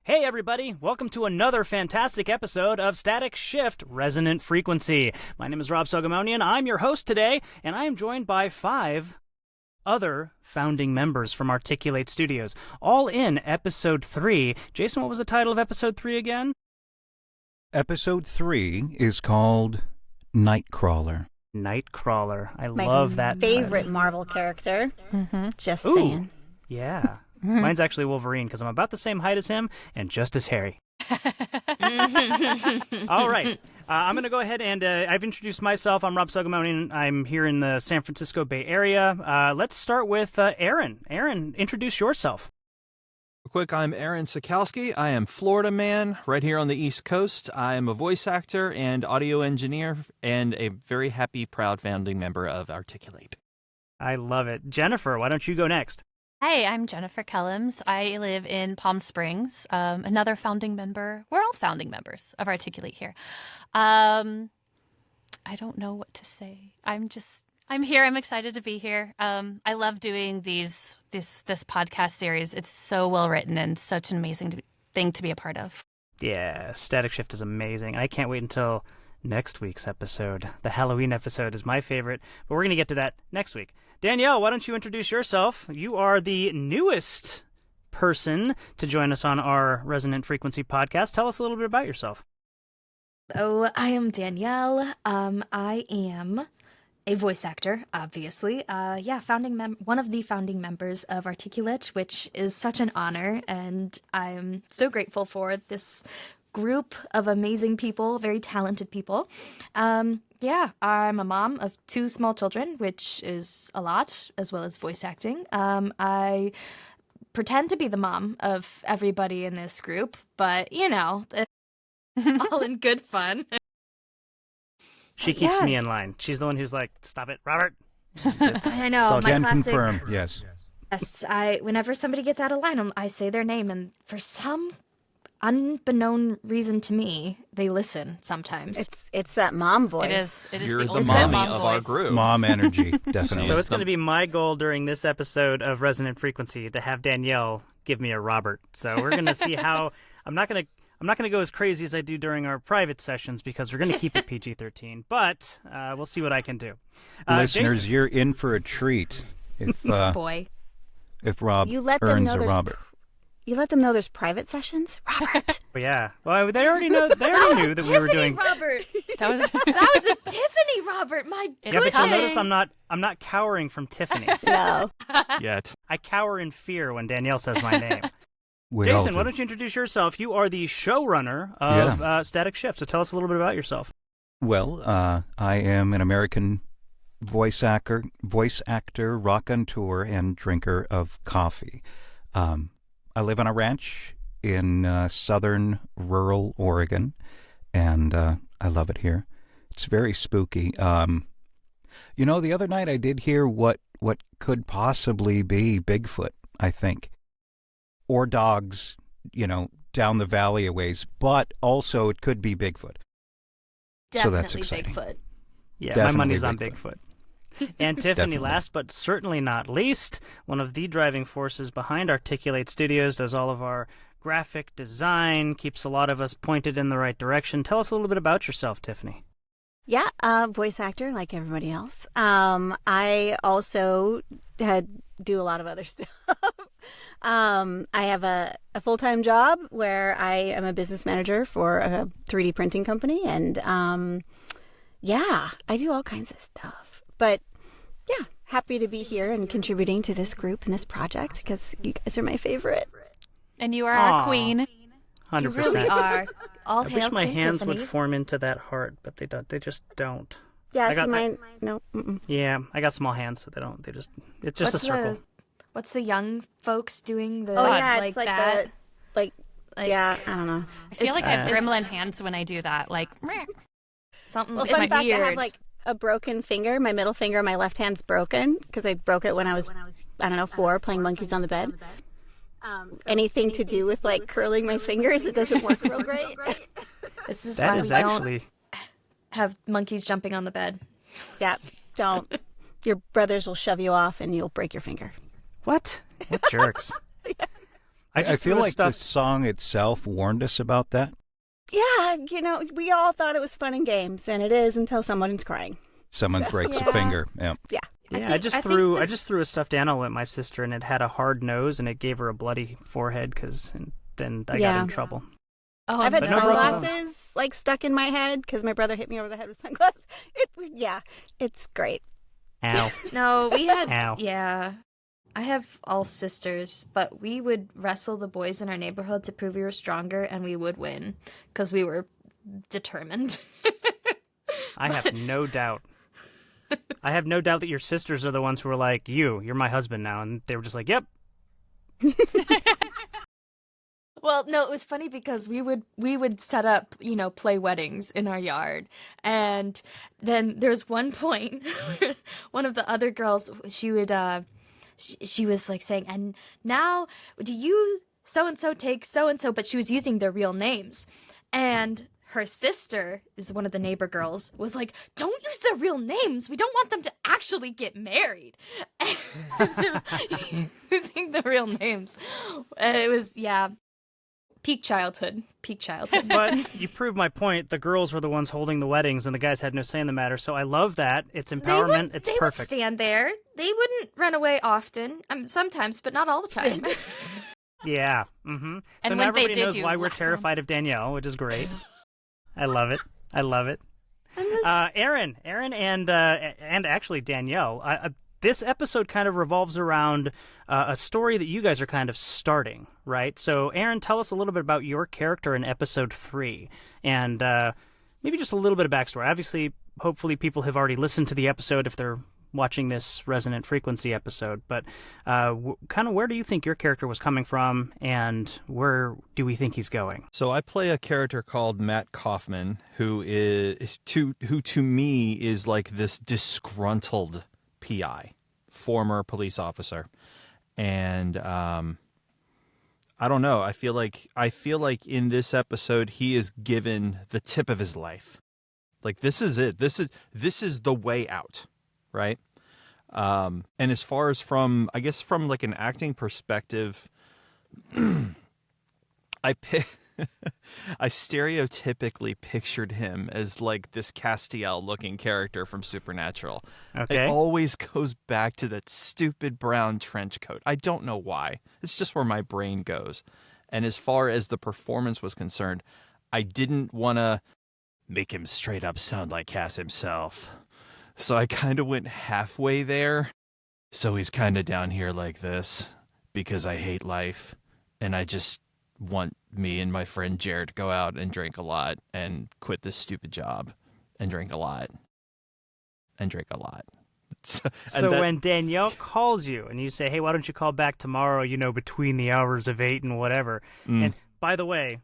Hey everybody, welcome to another fantastic episode of Static Shift Resonant Frequency. My name is Rob Sogomonian, I'm your host today, and I am joined by 5 other founding members from Articulate Studios, all in Episode 3. Jason, what was the title of Episode 3 again? Episode 3 is called Nightcrawler. Nightcrawler. I love that favorite title. Marvel character. Just Ooh, saying. Yeah. Mine's actually Wolverine because I'm about the same height as him and just as hairy. All right. I'm going to go ahead and I've introduced myself. I'm Rob Sogomonian. I'm here in the San Francisco Bay Area. Let's start with Aaron. Aaron, introduce yourself. Real quick, I'm Aaron Sokalski. I am Florida man right here on the East Coast. I am a voice actor and audio engineer and a very happy, proud founding member of Articulate. I love it. Jennifer, why don't you go next? Hi, I'm Jennifer Kellams. I live in Palm Springs, another founding member. We're all founding members of Articulate here. I don't know what to say. I'm here. I'm excited to be here. I love doing this podcast series. It's so well written and such an amazing thing to be a part of. Yeah, Static Shift is amazing. I can't wait until next week's episode. The Halloween episode is my favorite, but we're going to get to that next week. Danielle, why don't you introduce yourself? You are the newest person to join us on our Resonant Frequency podcast. Tell us a little bit about yourself. Oh, I am Danielle. I am a voice actor, obviously. One of the founding members of Articulate, which is such an honor, and I'm so grateful for this group of amazing people, very talented people. I'm a mom of 2 small children, which is a lot, as well as voice acting. I pretend to be the mom of everybody in this group, but, all in good fun. She keeps me in line. She's the one who's like, stop it, Robert. I know, my Can classic. confirm, yes. Yes, whenever somebody gets out of line, I say their name, and for some unbeknown reason to me, they listen sometimes. It's that mom voice. It is You're the the ultimate mommy mom of our voice. group. Mom energy, definitely. So it's going to be my goal during this episode of Resonant Frequency to have Danielle give me a Robert. So we're going to see how I'm not going to go as crazy as I do during our private sessions because we're going to keep it PG-13, but we'll see what I can do. Listeners, Jason. you're in for a treat if Boy. if Rob You let them earns know a there's Robert. You let them know there's private sessions, Robert. Oh, yeah. Well, they already knew that we were doing. Robert. That was That was a Tiffany Robert. My It's Yeah, but you'll coming. notice I'm not cowering from Tiffany. No. Yet. I cower in fear when Danielle says my name. We all Jason, do. why don't you introduce yourself? You are the showrunner of Static Shift, so tell us a little bit about yourself. Well, I am an American voice actor, raconteur, and drinker of coffee. I live on a ranch in southern rural Oregon, and I love it here. It's very spooky. The other night I did hear what could possibly be Bigfoot, I think, or dogs, down the valley a ways, but also it could be Bigfoot. So that's definitely exciting. Bigfoot. Yeah, Definitely my money's on Bigfoot. Bigfoot. And Tiffany, Definitely. last but certainly not least, one of the driving forces behind Articulate Studios, does all of our graphic design, keeps a lot of us pointed in the right direction. Tell us a little bit about yourself, Tiffany. Yeah, voice actor like everybody else. I also do a lot of other stuff. I have a full-time job where I am a business manager for a 3D printing company, and I do all kinds of stuff. But yeah, happy to be here and contributing to this group and this project because you guys are my favorite. And you are Aw. our queen. 100%. You really are. All I hail wish my Queen hands Tiffany. would form into that heart, but they don't. They just don't. Yeah, I got- see mine. No. Mm-mm. Yeah, I got small hands, so they don't. It's just a circle. What's the young folks doing? The Oh yeah, like it's like that. like Like, yeah, I don't know. I feel like I have it's- gremlin hands when I do that. Like, meh. Something. Well, it's fun fact, I weird. have like a broken finger. My middle finger on my left hand's broken because I broke it when I was, 4, playing monkeys on the bed. Anything to do with like curling my fingers, it doesn't work real great. This is That why is we actually. don't have monkeys jumping on the bed. Yeah, don't. Your brothers will shove you off and you'll break your finger. What jerks? I just feel threw a like the stuffed- song itself warned us about that. Yeah, we all thought it was fun and games, and it is until someone's crying. Someone breaks a Yeah. finger. Yeah. Yeah. Yeah, I think- just I think threw I this- just threw a stuffed animal at my sister, and it had a hard nose, and it gave her a bloody forehead. And then I got Yeah. in trouble. Oh, I've had But no broken sunglasses like stuck in my head because my brother hit me over the head with sunglasses. It's great. Ow. No, we had. Ow. Yeah. I have all sisters, but we would wrestle the boys in our neighborhood to prove we were stronger, and we would win because we were determined. I have no doubt. I have no doubt that your sisters are the ones who were like, you're my husband now. And they were just like, yep. Well, no, it was funny because we would set up, play weddings in our yard. And then there's one point where one of the other girls, she would she was like saying, "And now do you so and so take so and so," but she was using their real names. And her sister is one of the neighbor girls was like, "Don't use their real names. We don't want them to actually get married." Using the real names. It was, yeah. Peak childhood. But you proved my point. The girls were the ones holding the weddings, and the guys had no say in the matter. So I love that. It's empowerment. It's they perfect. would stand there. They wouldn't run away often. Sometimes, but not all the time. Yeah. Mm-hmm. So And now when they everybody did, knows you why we're lasso 'em. terrified of Danielle, which is great. I love it. Aaron, and actually Danielle. This episode kind of revolves around a story that you guys are kind of starting, right? So, Aaron, tell us a little bit about your character in episode 3, and maybe just a little bit of backstory. Obviously, hopefully people have already listened to the episode if they're watching this Resonant Frequency episode, but kind of where do you think your character was coming from, and where do we think he's going? So I play a character called Matt Kaufman, who to me is like this disgruntled PI, former police officer, and I don't know. I feel like in this episode he is given the tip of his life. Like, this is it. This is the way out, right? And as far as from like an acting perspective, I stereotypically pictured him as like this Castiel-looking character from Supernatural. Okay. It always goes back to that stupid brown trench coat. I don't know why. It's just where my brain goes. And as far as the performance was concerned, I didn't want to make him straight up sound like Cass himself. So I kind of went halfway there. So he's kind of down here like this because I hate life and I just want me and my friend Jared to go out and drink a lot and quit this stupid job and drink a lot and drink a lot. So when Danielle calls you and you say, "Hey, why don't you call back tomorrow, between the hours of 8 and whatever." And by the way,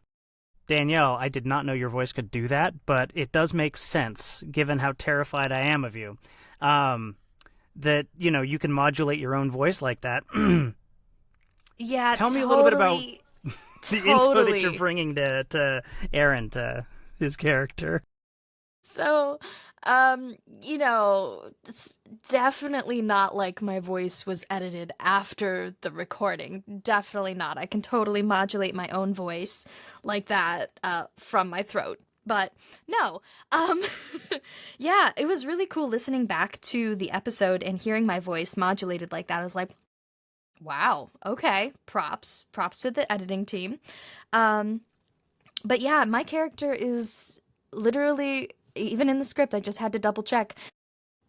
Danielle, I did not know your voice could do that, but it does make sense given how terrified I am of you. That, you can modulate your own voice like that. Yeah, Tell me a little bit about the info that Totally. you're bringing to Aaron, to his character. So, it's definitely not like my voice was edited after the recording. Definitely not. I can totally modulate my own voice like that from my throat. But no, yeah, it was really cool listening back to the episode and hearing my voice modulated like that. I was like, wow, okay, props to the editing team. But yeah, my character is literally, even in the script, I just had to double check.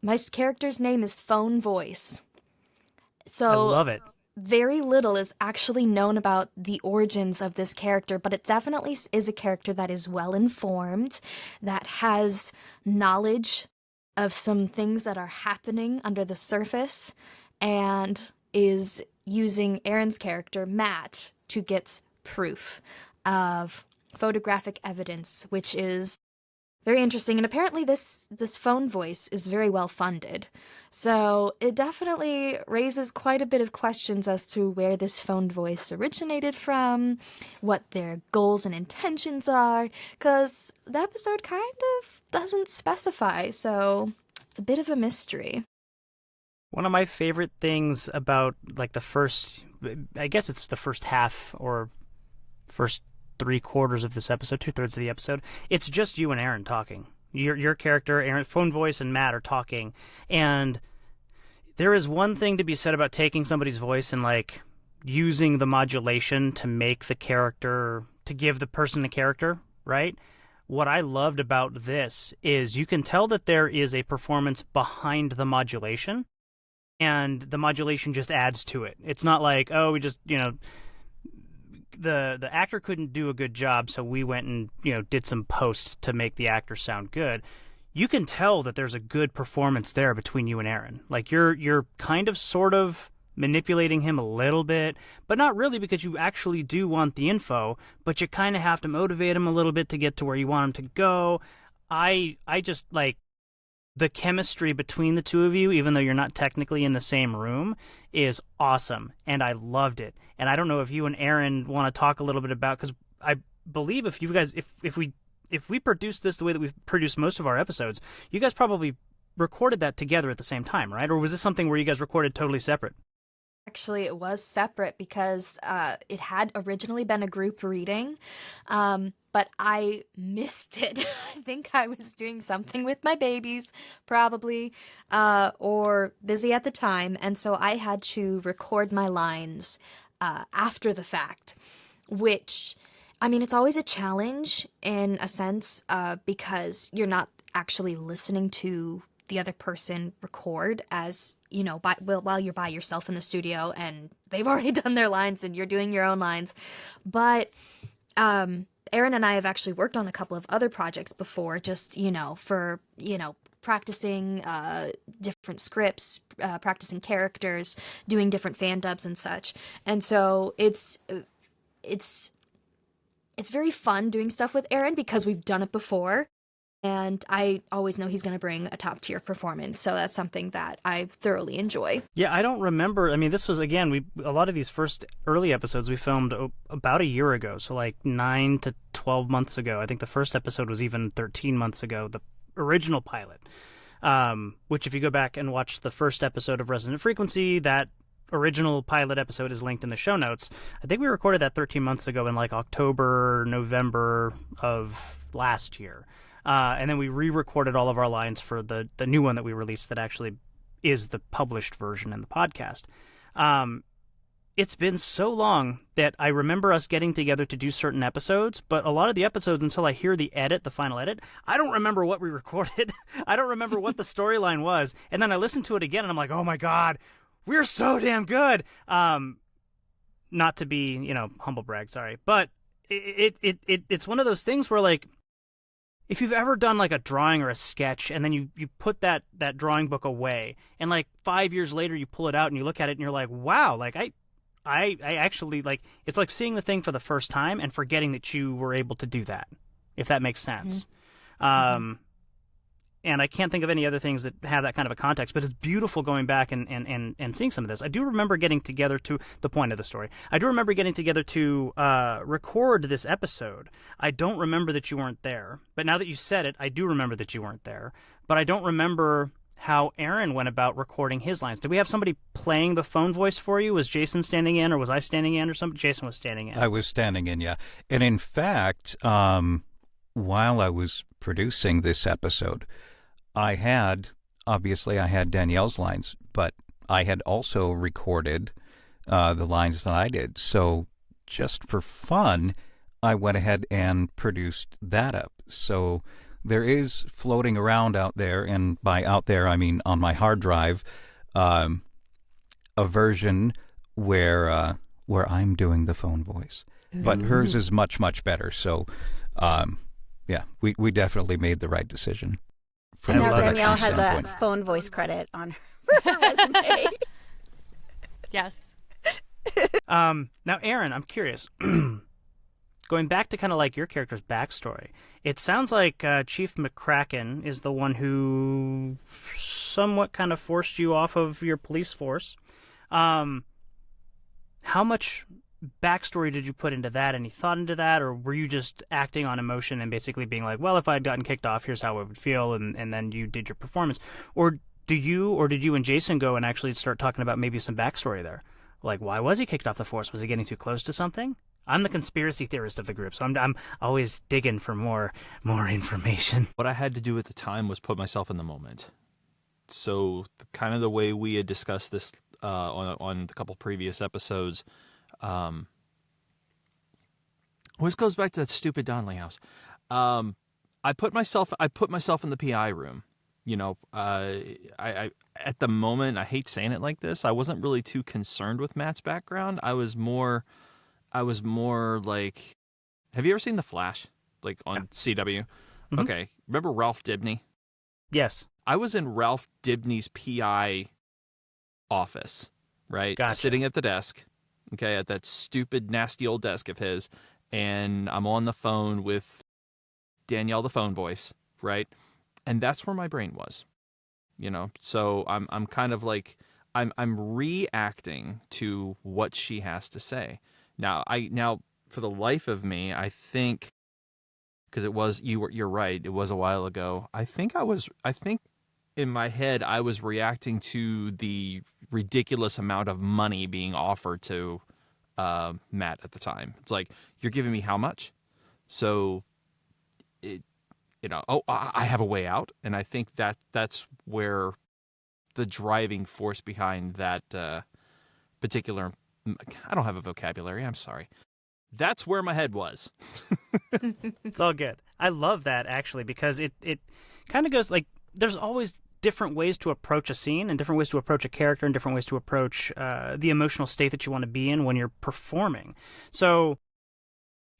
My character's name is Phone Voice. So I love it. very little is actually known about the origins of this character, but it definitely is a character that is well informed, that has knowledge of some things that are happening under the surface, and is using Aaron's character, Matt, to get proof of photographic evidence, which is very interesting. And apparently this phone voice is very well funded. So it definitely raises quite a bit of questions as to where this phone voice originated from, what their goals and intentions are, because the episode kind of doesn't specify, so it's a bit of a mystery. One of my favorite things about like the first I guess it's the first half or first 3/4 of this episode, 2/3 of the episode. It's just you and Aaron talking. Your character, Aaron, phone voice, and Matt are talking, and there is one thing to be said about taking somebody's voice and like using the modulation to make the character, to give the person a character, right? What I loved about this is you can tell that there is a performance behind the modulation, and the modulation just adds to it. It's not like, oh, we just, the actor couldn't do a good job, so we went and did some post to make the actor sound good. You can tell that there's a good performance there between you and Aaron. Like you're kind of sort of manipulating him a little bit, but not really, because you actually do want the info, but you kind of have to motivate him a little bit to get to where you want him to go. I just like the chemistry between the two of you, even though you're not technically in the same room, is awesome, and I loved it. And I don't know if you and Aaron want to talk a little bit about, because I believe if you guys, if we produce this the way that we've produced most of our episodes, you guys probably recorded that together at the same time, right? Or was this something where you guys recorded totally separate? Actually, it was separate because it had originally been a group reading, but I missed it. I think I was doing something with my babies, probably, or busy at the time, and so I had to record my lines after the fact, which, I mean, it's always a challenge in a sense because you're not actually listening to the other person record, as while you're by yourself in the studio and they've already done their lines and you're doing your own lines. But Aaron and I have actually worked on a couple of other projects before, just for practicing different scripts, practicing characters, doing different fan dubs and such. And so it's very fun doing stuff with Aaron because we've done it before. And I always know he's going to bring a top-tier performance, so that's something that I thoroughly enjoy. Yeah, I don't remember. I mean, this was, again, a lot of these first early episodes we filmed about a year ago, so like 9 to 12 months ago. I think the first episode was even 13 months ago, the original pilot, which if you go back and watch the first episode of Resonant Frequency, that original pilot episode is linked in the show notes. I think we recorded that 13 months ago in like October, November of last year. And then we re-recorded all of our lines for the new one that we released that actually is the published version in the podcast. It's been so long that I remember us getting together to do certain episodes, but a lot of the episodes, until I hear the final edit, I don't remember what we recorded. I don't remember what the storyline was. And then I listen to it again and I'm like, oh my God, we're so damn good. Not to be, humble brag, sorry. But it's one of those things where, like, if you've ever done like a drawing or a sketch and then you put that drawing book away and like 5 years later you pull it out and you look at it and you're like, wow, like I actually, like, it's like seeing the thing for the first time and forgetting that you were able to do that, if that makes sense. Mm-hmm. And I can't think of any other things that have that kind of a context, but it's beautiful going back and seeing some of this. I do remember getting together to the point of the story. I do remember getting together to record this episode. I don't remember that you weren't there, but now that you said it, I do remember that you weren't there. But I don't remember how Aaron went about recording his lines. Did we have somebody playing the phone voice for you? Was Jason standing in, or was I standing in, or something? Jason was standing in. I was standing in, yeah. And in fact, while I was producing this episode, I had Danielle's lines, but I had also recorded the lines that I did. So just for fun, I went ahead and produced that up. So there is floating around out there, and by out there I mean on my hard drive, a version where I'm doing the phone voice. But hers is much, much better. So, yeah, we definitely made the right decision. And now Danielle has a phone voice credit on her resume. Yes. Now, Aaron, I'm curious. Going back to kind of like your character's backstory, it sounds like Chief McCracken is the one who somewhat kind of forced you off of your police force. How much backstory did you put into that? Any thought into that, or were you just acting on emotion and basically being like, well, if I had gotten kicked off, here's how it would feel, and then you did your performance? Or did you and Jason go and actually start talking about maybe some backstory there? like, why was he kicked off the force? Was he getting too close to something? I'm the conspiracy theorist of the group, so I'm always digging for more information. What I had to do at the time was put myself in the moment. So kind of the way we had discussed this on a couple previous episodes, this goes back to that stupid Donnelly house. I put myself in the PI room. You know, I at the moment, I hate saying it like this, I wasn't really too concerned with Matt's background. I was more like, have you ever seen The Flash, like on CW? Mm-hmm. Okay, remember Ralph Dibny? Yes. I was in Ralph Dibny's PI office, right? Gotcha. Sitting at the desk, okay, at that stupid, nasty old desk of his, and I'm on the phone with Danielle, the phone voice, right? And that's where my brain was, you know. So I'm kind of like I'm reacting to what she has to say. Now for the life of me, I think, because you're right, it was a while ago. I think in my head I was reacting to the ridiculous amount of money being offered to Matt at the time. It's like, you're giving me how much? So I have a way out, and I think that's where the driving force behind that particular. I don't have a vocabulary. I'm sorry. That's where my head was. It's all good. I love that, actually, because it kind of goes like, there's always different ways to approach a scene and different ways to approach a character and different ways to approach the emotional state that you want to be in when you're performing. So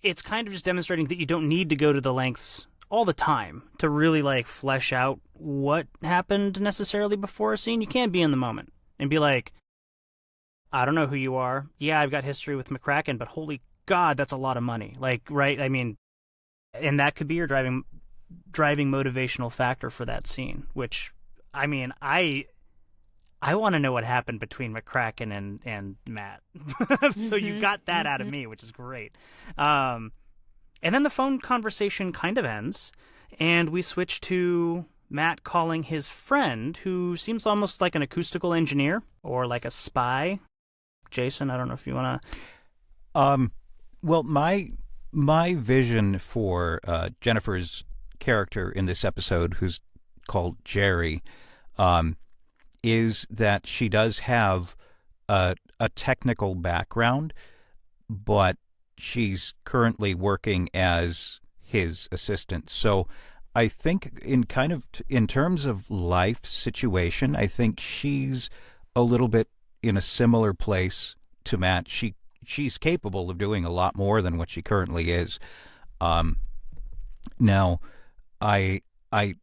it's kind of just demonstrating that you don't need to go to the lengths all the time to really like flesh out what happened necessarily before a scene. You can be in the moment and be like, I don't know who you are. Yeah, I've got history with McCracken, but holy God, that's a lot of money. Like, right? I mean, and that could be your driving motivational factor for that scene, which, I mean, I want to know what happened between McCracken and Matt. So you got that out of me, which is great. And then the phone conversation kind of ends, and we switch to Matt calling his friend, who seems almost like an acoustical engineer or like a spy. Jason, I don't know if you want to... Well, my vision for Jennifer's character in this episode, who's called Jerry, is that she does have a technical background, but she's currently working as his assistant. So I think in terms of life situation, I think she's a little bit in a similar place to Matt. She's capable of doing a lot more than what she currently is. Now, I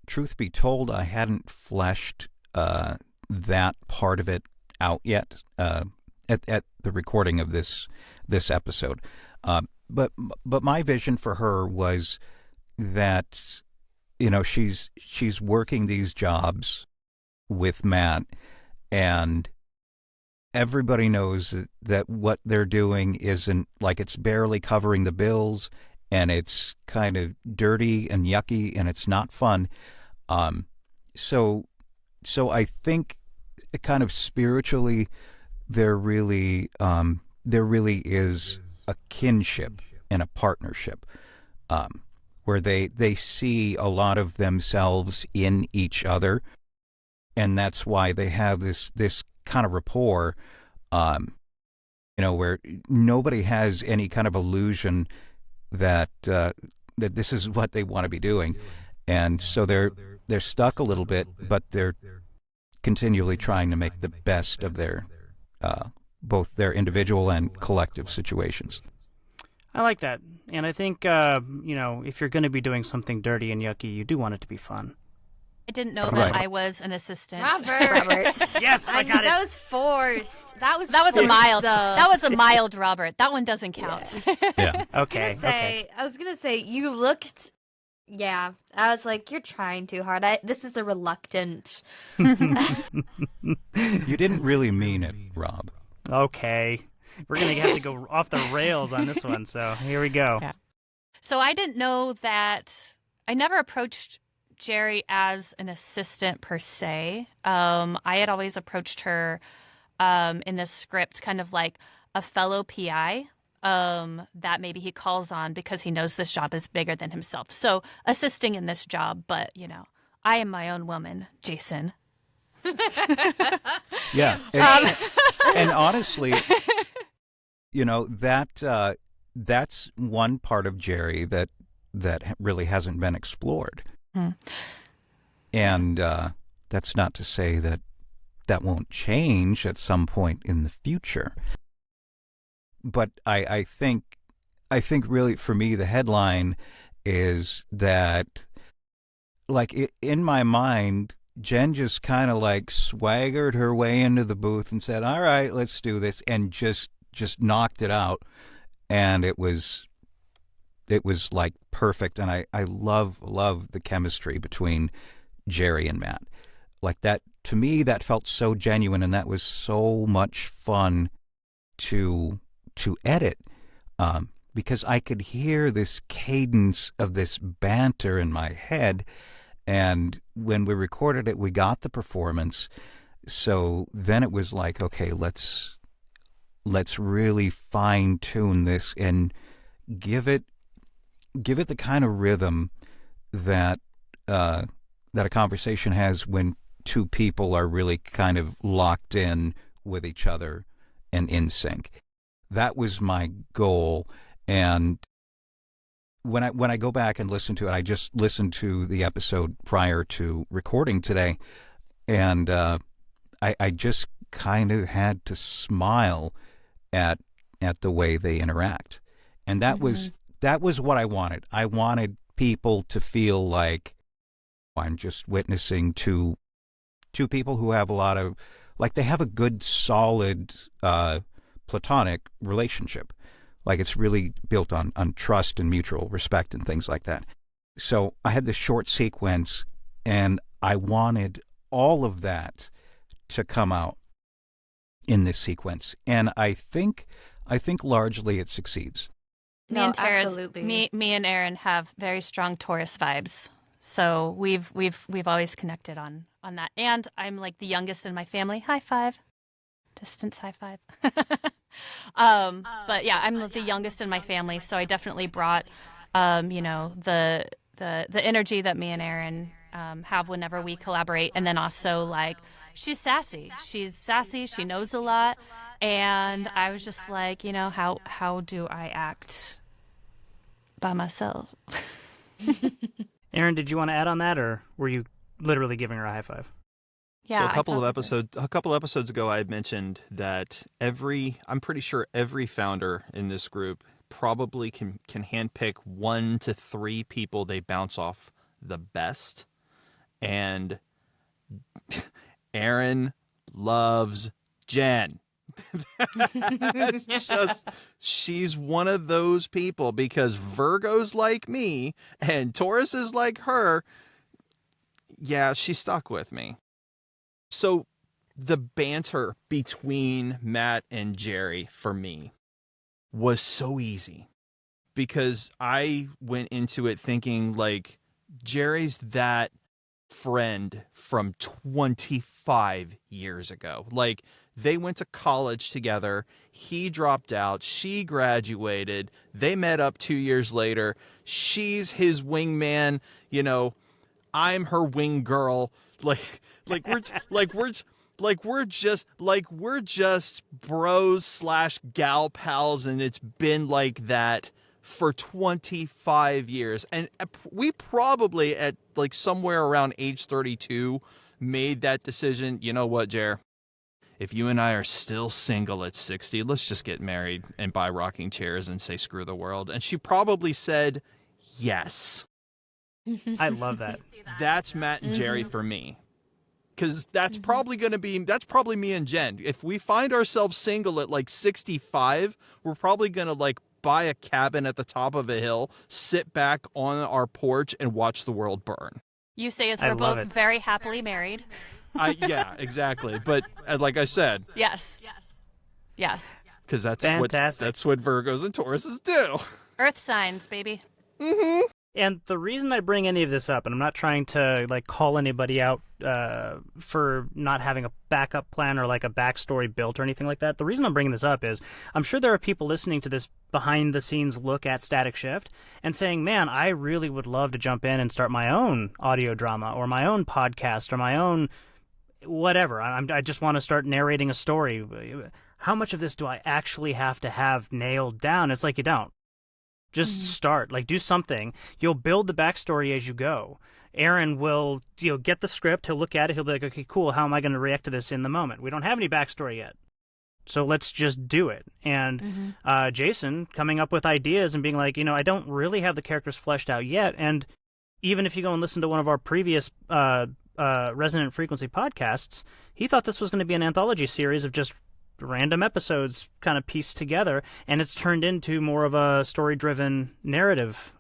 truth be told, I hadn't fleshed that part of it out yet at the recording of this episode. But my vision for her was that, you know, she's working these jobs with Matt, and everybody knows that what they're doing isn't, like, it's barely covering the bills, and it's kind of dirty and yucky, and it's not fun. So I think kind of spiritually, there really is a kinship and a partnership, where they see a lot of themselves in each other, and that's why they have this kind of rapport, where nobody has any kind of illusion that this is what they want to be doing, and so they're stuck a little bit, but they're continually trying to make the best of their both their individual and collective situations. I like that, and I think if you're going to be doing something dirty and yucky, you do want it to be fun. I didn't know that I was an assistant. Robert. Yes, I got it. That was forced. That was a mild. Though. That was a mild Robert. That one doesn't count. Yeah. Okay. I was gonna say you looked. Yeah, I was like, you're trying too hard. This is a reluctant. You didn't really mean it, Rob. Okay. We're going to have to go off the rails on this one, so here we go. Yeah. So I didn't know that. I never approached Jerry as an assistant per se. I had always approached her in this script kind of like a fellow PI that maybe he calls on because he knows this job is bigger than himself. So assisting in this job, but, I am my own woman, Jason. Yeah. And honestly, that's one part of Jerry that really hasn't been explored. And that's not to say that won't change at some point in the future. But I think really for me the headline is that, like, in my mind, Jen just kind of like swaggered her way into the booth and said, "All right, let's do this," and just knocked it out, and it was like perfect. And I love the chemistry between Jerry and Matt. Like, that, to me, that felt so genuine, and that was so much fun to edit, because I could hear this cadence of this banter in my head. And when we recorded it, we got the performance. So then it was like, okay, let's really fine tune this and give it the kind of rhythm that a conversation has when two people are really kind of locked in with each other and in sync. That was my goal. And when I go back and listen to it, I just listened to the episode prior to recording today, and I just kind of had to smile at the way they interact. And that was what I wanted. I wanted people to feel like I'm just witnessing two people who have a lot of, like, they have a good, solid platonic relationship. Like, it's really built on trust and mutual respect and things like that. So I had this short sequence, and I wanted all of that to come out in this sequence. And I think largely it succeeds. Me and Tara's, absolutely. me and Aaron have very strong Taurus vibes. So we've always connected on that. And I'm like the youngest in my family. High five. Distance high five. But yeah, I'm the youngest in my family, so I definitely brought the energy that me and Aaron have whenever we collaborate. And then also, like, she's sassy. She knows a lot. And I was just like, how do I act by myself? Aaron, did you want to add on that, or were you literally giving her a high five? Yeah, so a couple episodes ago, I had mentioned that I'm pretty sure every founder in this group probably can handpick 1 to 3 people they bounce off the best. And Aaron loves Jen. It's just, she's one of those people, because Virgo's like me and Taurus is like her. Yeah, she stuck with me. So the banter between Matt and Jerry for me was so easy, because I went into it thinking, like, Jerry's that friend from 25 years ago. Like, they went to college together. He dropped out. She graduated. They met up 2 years later. She's his wingman. I'm her wing girl. We're just bros / gal pals, and it's been like that for 25 years. And we probably at like somewhere around age 32 made that decision. You know what, Jer? If you and I are still single at 60, let's just get married and buy rocking chairs and say screw the world. And she probably said yes. I love that. That's Matt and Jerry for me. Because that's probably me and Jen. If we find ourselves single at like 65, we're probably going to like buy a cabin at the top of a hill, sit back on our porch, and watch the world burn. You say as we're both very happily married. Yeah, exactly. But like I said, yes, because that's fantastic. That's what Virgos and Tauruses do. Earth signs, baby. And the reason I bring any of this up, and I'm not trying to like call anybody out for not having a backup plan or like a backstory built or anything like that. The reason I'm bringing this up is I'm sure there are people listening to this behind the scenes look at Static Shift and saying, man, I really would love to jump in and start my own audio drama or my own podcast or my own whatever. I just want to start narrating a story. How much of this do I actually have to have nailed down? It's like you don't. Just start, like do something. You'll build the backstory as you go. Aaron will, get the script. He'll look at it. He'll be like, okay, cool. How am I going to react to this in the moment? We don't have any backstory yet. So let's just do it. And Jason coming up with ideas and being like, I don't really have the characters fleshed out yet. And even if you go and listen to one of our previous Resonant Frequency podcasts, he thought this was going to be an anthology series of just random episodes kind of pieced together, and it's turned into more of a story-driven narrative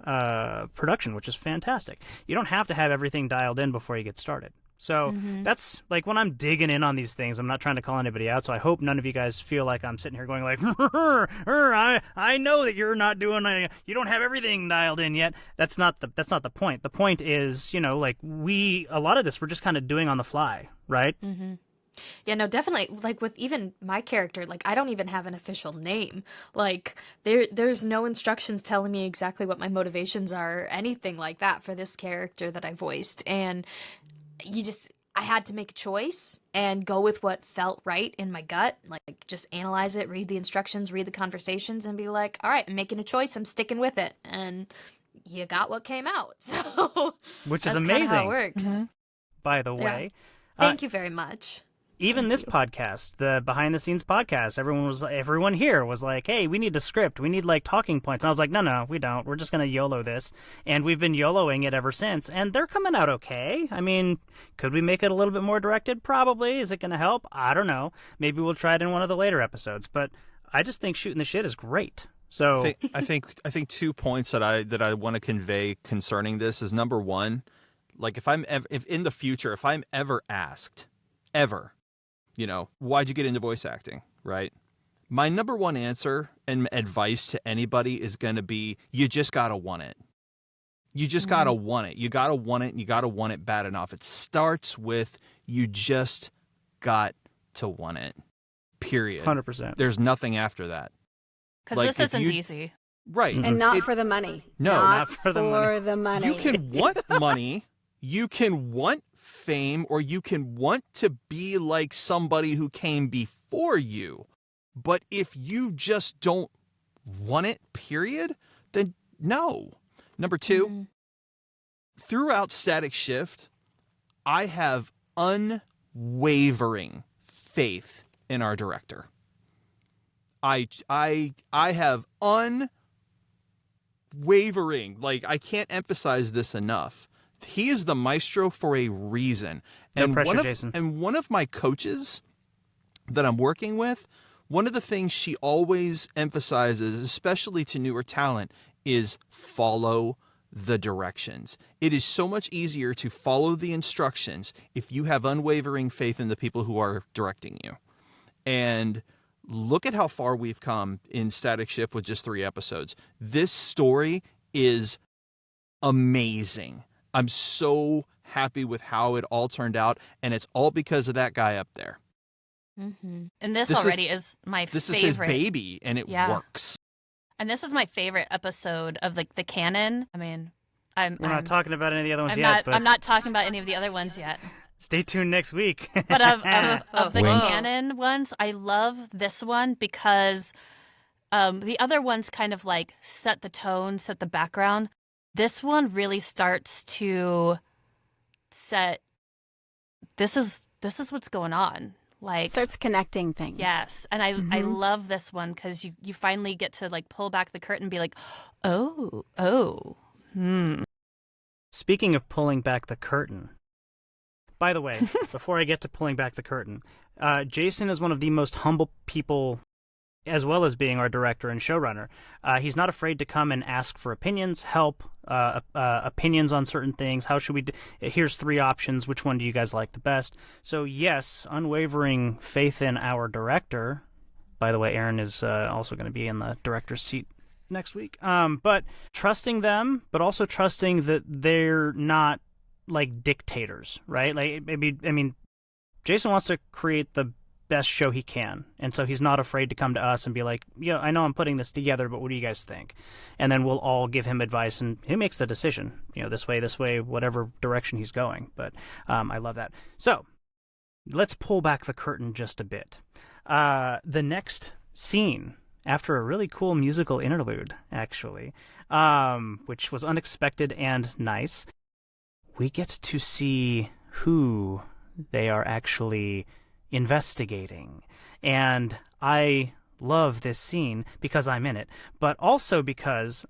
production, which is fantastic. You don't have to have everything dialed in before you get started. So that's like when I'm digging in on these things, I'm not trying to call anybody out, so I hope none of you guys feel like I'm sitting here going like, I know that you're not doing, you don't have everything dialed in yet. That's not the point. The point is, like a lot of this we're just kind of doing on the fly, right? Mm-hmm. Yeah, no, definitely. Like with even my character, like I don't even have an official name. Like there's no instructions telling me exactly what my motivations are or anything like that for this character that I voiced. And I had to make a choice and go with what felt right in my gut. Like just analyze it, read the instructions, read the conversations, and be like, all right, I'm making a choice. I'm sticking with it. And you got what came out. So which is that's amazing. how it works. By the way, thank you very much. Even this podcast, the behind the scenes podcast, everyone here was like, hey, we need a script. We need like talking points. And I was like, no, we don't. We're just going to YOLO this. And we've been YOLOing it ever since. And they're coming out okay. I mean, could we make it a little bit more directed? Probably. Is it going to help? I don't know. Maybe we'll try it in one of the later episodes. But I just think shooting the shit is great. So I think 2 points that I want to convey concerning this is, number one, like if in the future, if I'm ever asked, why'd you get into voice acting, right? My number one answer and advice to anybody is going to be, you just got to want it. You just got to want it. You got to want it, and you got to want it bad enough. It starts with, you just got to want it, period. 100%. There's nothing after that. Because this isn't easy. Right. And not for the money. No. Not for the money. You can want money. You can want fame, or you can want to be like somebody who came before you. But if you just don't want it, period, then no. Number two, throughout Static Shift, I have unwavering faith in our director. I have unwavering, like I can't emphasize this enough. He is the maestro for a reason. No pressure, Jason. And one of my coaches that I'm working with, one of the things she always emphasizes, especially to newer talent, is follow the directions. It is so much easier to follow the instructions if you have unwavering faith in the people who are directing you. And look at how far we've come in Static Shift with just 3 episodes. This story is amazing. I'm so happy with how it all turned out, and it's all because of that guy up there. And this already is my favorite. This is his baby, and it works. And this is my favorite episode of like the canon. I mean, we're not talking about any of the other ones yet. I'm not talking about any of the other ones yet. Stay tuned next week. But of the canon ones, I love this one because the other ones kind of like set the tone, set the background. This one really starts to set. This is what's going on. Like starts connecting things. Yes, and I love this one because you finally get to like pull back the curtain and be like, Speaking of pulling back the curtain, by the way, before I get to pulling back the curtain, Jason is one of the most humble people, as well as being our director and showrunner. He's not afraid to come and ask for opinions, help, opinions on certain things. How should we do? Here's 3 options. Which one do you guys like the best? So yes, unwavering faith in our director. By the way, Aaron is also going to be in the director's seat next week. But trusting them, but also trusting that they're not like dictators, right? Like maybe, I mean, Jason wants to create the best show he can, and so he's not afraid to come to us and be like, yeah, I know I'm putting this together, but what do you guys think? And then we'll all give him advice, and he makes the decision, this way, whatever direction he's going. But I love that. So let's pull back the curtain just a bit. The next scene, after a really cool musical interlude, actually, which was unexpected and nice, we get to see who they are actually investigating. And I love this scene because I'm in it, but also because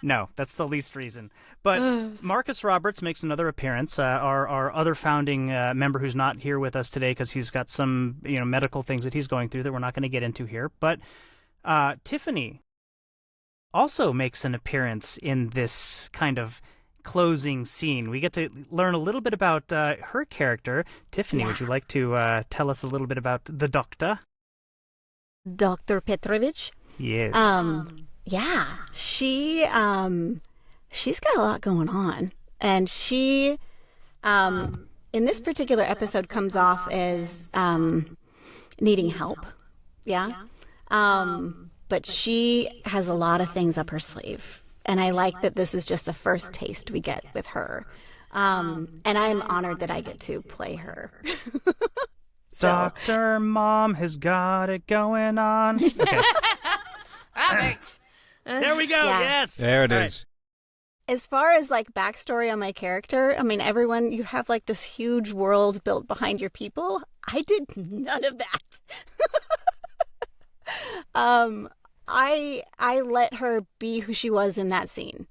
no, that's the least reason. But Marcus Roberts makes another appearance, our other founding member who's not here with us today because he's got some medical things that he's going through that we're not going to get into here. But Tiffany also makes an appearance in this kind of closing scene. We get to learn a little bit about her character. Tiffany, would you like to tell us a little bit about the doctor? Dr. Petrovich? Yes. Yeah, she's got a lot going on. And she, in this particular episode, comes off as needing help. Yeah. But she has a lot of things up her sleeve. And I like that this is just the first taste we get with her. And I'm honored that I get to play her. Dr. Mom has got it going on. Okay. Robert! There we go. Yeah. Yes. There it is. As far as like backstory on my character, I mean, everyone, you have like this huge world built behind your people. I did none of that. I let her be who she was in that scene.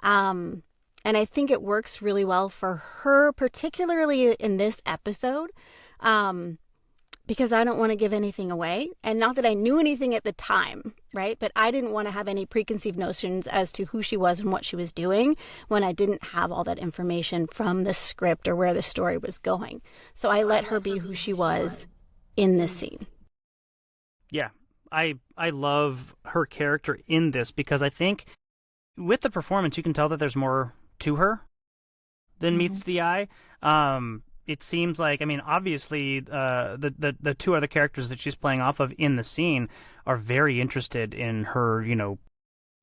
And I think it works really well for her, particularly in this episode, because I don't want to give anything away. And not that I knew anything at the time, right? But I didn't want to have any preconceived notions as to who she was and what she was doing when I didn't have all that information from the script or where the story was going. So I let her be who she was in this scene. Yeah. I love her character in this because I think with the performance you can tell that there's more to her than meets the eye. It seems like, I mean, obviously the two other characters that she's playing off of in the scene are very interested in her,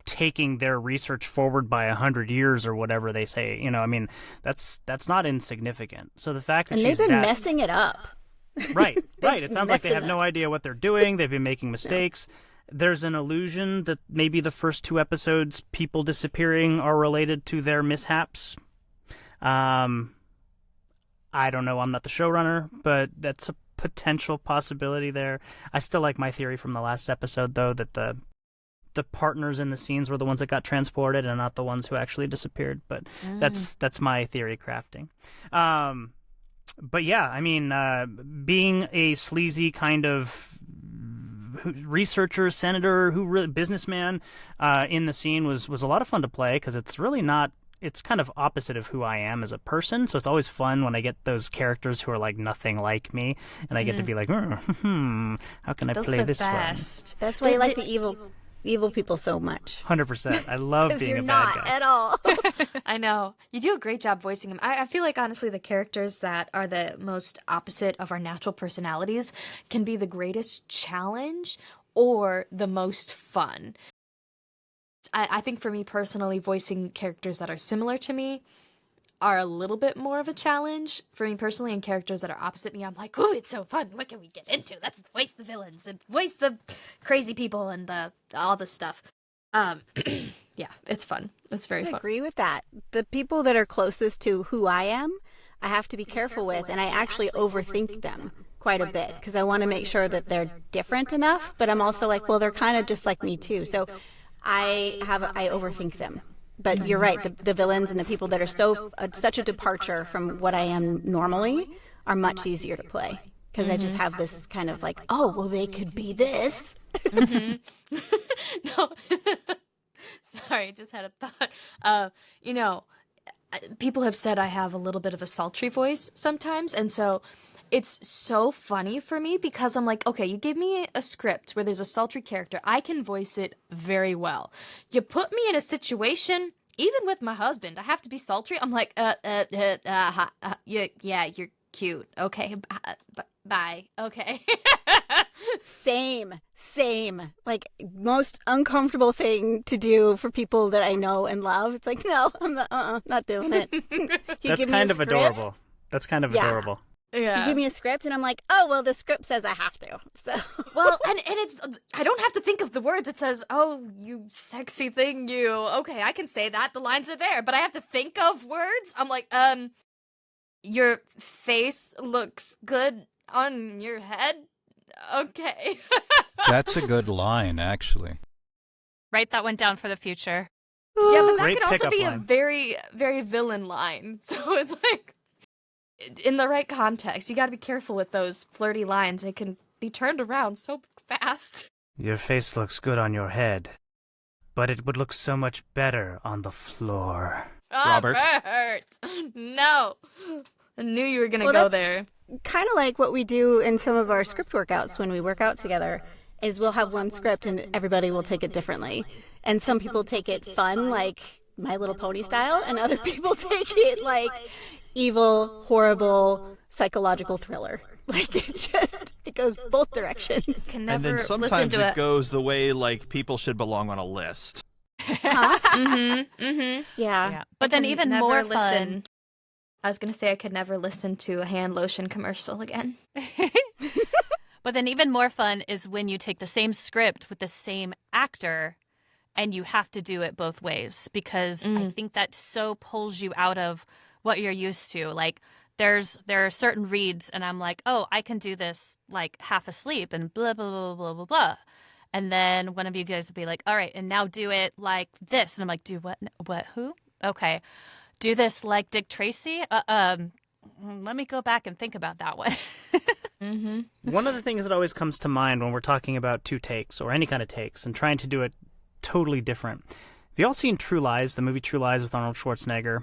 taking their research forward by 100 years or whatever they say. I mean, that's not insignificant. So the fact that and she's they've been messing it up. Right. It sounds like they have Messing no idea what they're doing. They've been making mistakes. There's an illusion that maybe the first two episodes, people disappearing, are related to their mishaps. I don't know. I'm not the showrunner, but that's a potential possibility there. I still like my theory from the last episode, though, that the partners in the scenes were the ones that got transported and not the ones who actually disappeared. But that's my theory crafting. But yeah, I mean, being a sleazy kind of researcher, senator, businessman in the scene was a lot of fun to play because it's really not. It's kind of opposite of who I am as a person, so it's always fun when I get those characters who are like nothing like me, and I get to be like, how can I play this one? That's why I like the evil people so much. 100%. I love being a bad guy. At all. I know. You do a great job voicing him. I feel like, honestly, the characters that are the most opposite of our natural personalities can be the greatest challenge or the most fun. I think for me personally, voicing characters that are similar to me are a little bit more of a challenge for me personally, and characters that are opposite me, I'm like, oh, it's so fun. What can we get into? Let's voice the villains and voice the crazy people and all the stuff. Yeah, it's fun. It's very fun. I agree with that. The people that are closest to who I am, I have to be careful with, and I actually overthink them quite a bit because I want to make sure that they're different enough, but I'm also like, well, they're kind of just like me too. So I overthink them. But you're right. The villains and the people that are such a departure from what I am normally are much easier to play because I just have this kind of like, oh, well, they could be this. No, sorry, I just had a thought. People have said I have a little bit of a sultry voice sometimes, and so it's so funny for me because I'm like, okay, you give me a script where there's a sultry character. I can voice it very well. You put me in a situation, even with my husband, I have to be sultry. I'm like, yeah, you're cute. Okay, bye. Okay. Same. Like, most uncomfortable thing to do for people that I know and love. It's like, no, I'm not doing it. That's kind of adorable. That's kind of adorable. Yeah. You give me a script and I'm like, oh, well, the script says I have to. So Well, and it's, I don't have to think of the words. It says, oh, you sexy thing, you. Okay, I can say that. The lines are there, but I have to think of words. I'm like, your face looks good on your head. Okay. That's a good line, actually. Write that one down for the future. Yeah, but that Great could also pickup be line. a very, very villain line. So it's like, in the right context, you got to be careful with those flirty lines. They can be turned around so fast. Your face looks good on your head, but it would look so much better on the floor. Robert? Robert! No! I knew you were going to Well, go that's- there. kind of like what we do in some of our script workouts when we work out together is we'll have one script and everybody will take it differently. And some people take it fun, like My Little Pony style, and other people take it like evil, horrible, psychological thriller. Like, it goes both directions. Can And never then listen sometimes to it goes the way like people should belong on a list. Yeah. But then even more fun. I was going to say I could never listen to a hand lotion commercial again. But then even more fun is when you take the same script with the same actor and you have to do it both ways, because I think that so pulls you out of what you're used to. Like there are certain reads and I'm like, oh, I can do this like half asleep and blah, blah, blah, blah, blah, blah. And then one of you guys would be like, all right, and now do it like this. And I'm like, do what? What? Who? Okay. Do this like Dick Tracy? Let me go back and think about that one. One of the things that always comes to mind when we're talking about two takes or any kind of takes and trying to do it totally different. Have you all seen True Lies, the movie True Lies with Arnold Schwarzenegger?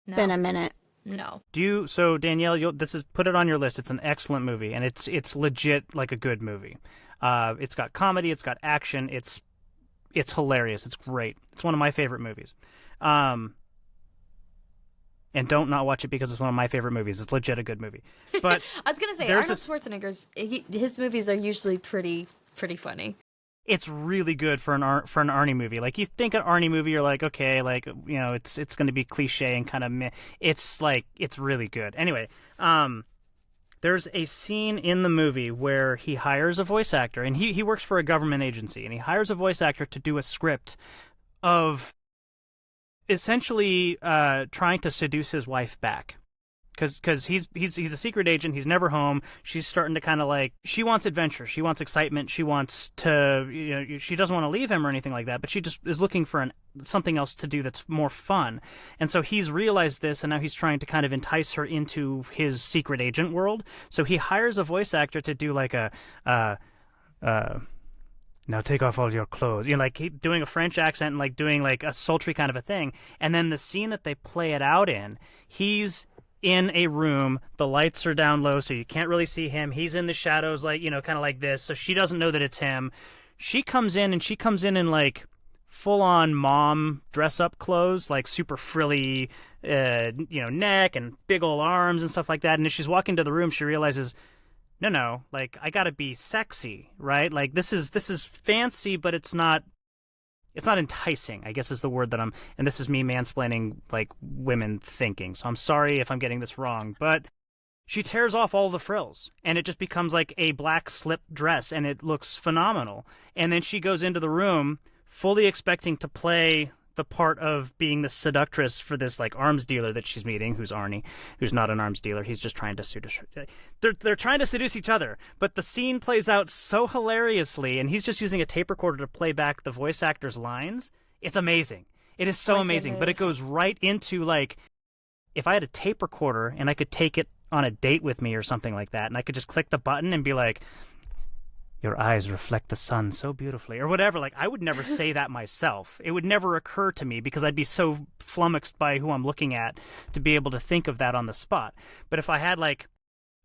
No. Been a minute. No. So Danielle, put it on your list. It's an excellent movie, and it's legit like a good movie. It's got comedy, it's got action, it's hilarious, it's great. It's one of my favorite movies. And don't not watch it because it's one of my favorite movies. It's legit a good movie. But I was going to say, there's Arnold Schwarzenegger's, his movies are usually pretty funny. it's really good for an Arnie movie. Like, you think an Arnie movie, you're like, okay, like, you know, it's going to be cliche and kind of meh. It's like, it's really good. Anyway, there's a scene in the movie where he hires a voice actor, and he works for a government agency, and he hires a voice actor to do a script of essentially trying to seduce his wife back. Because he's a secret agent, he's never home. She's starting to kind of like, she wants adventure, she wants excitement, she wants to, you know, she doesn't want to leave him or anything like that, but she just is looking for something else to do that's more fun. And so he's realized this, and now he's trying to kind of entice her into his secret agent world. So he hires a voice actor to do like a now take off all your clothes, you know, like doing a French accent and like doing like a sultry kind of a thing. And then the scene that they play it out in, he's in a room, the lights are down low so you can't really see him, he's in the shadows, like, you know, kind of like this, so she doesn't know that it's him. She comes in in like full-on mom dress-up clothes, like super frilly, you know, neck and big old arms and stuff like that. And as she's walking to the room, she realizes, no, like, I gotta be sexy, right? Like, this is fancy, but it's not enticing, I guess is the word that and this is me mansplaining like women thinking, so I'm sorry if I'm getting this wrong, but she tears off all the frills and it just becomes like a black slip dress and it looks phenomenal. And then she goes into the room fully expecting to play the part of being the seductress for this like arms dealer that she's meeting, who's Arnie, who's not an arms dealer. He's just trying to seduce her. They're trying to seduce each other, but the scene plays out so hilariously, and he's just using a tape recorder to play back the voice actor's lines. It's amazing. It is so amazing, but it goes right into like, if I had a tape recorder and I could take it on a date with me or something like that, and I could just click the button and be like, your eyes reflect the sun so beautifully, or whatever. Like, I would never say that myself. It would never occur to me because I'd be so flummoxed by who I'm looking at to be able to think of that on the spot. But if I had like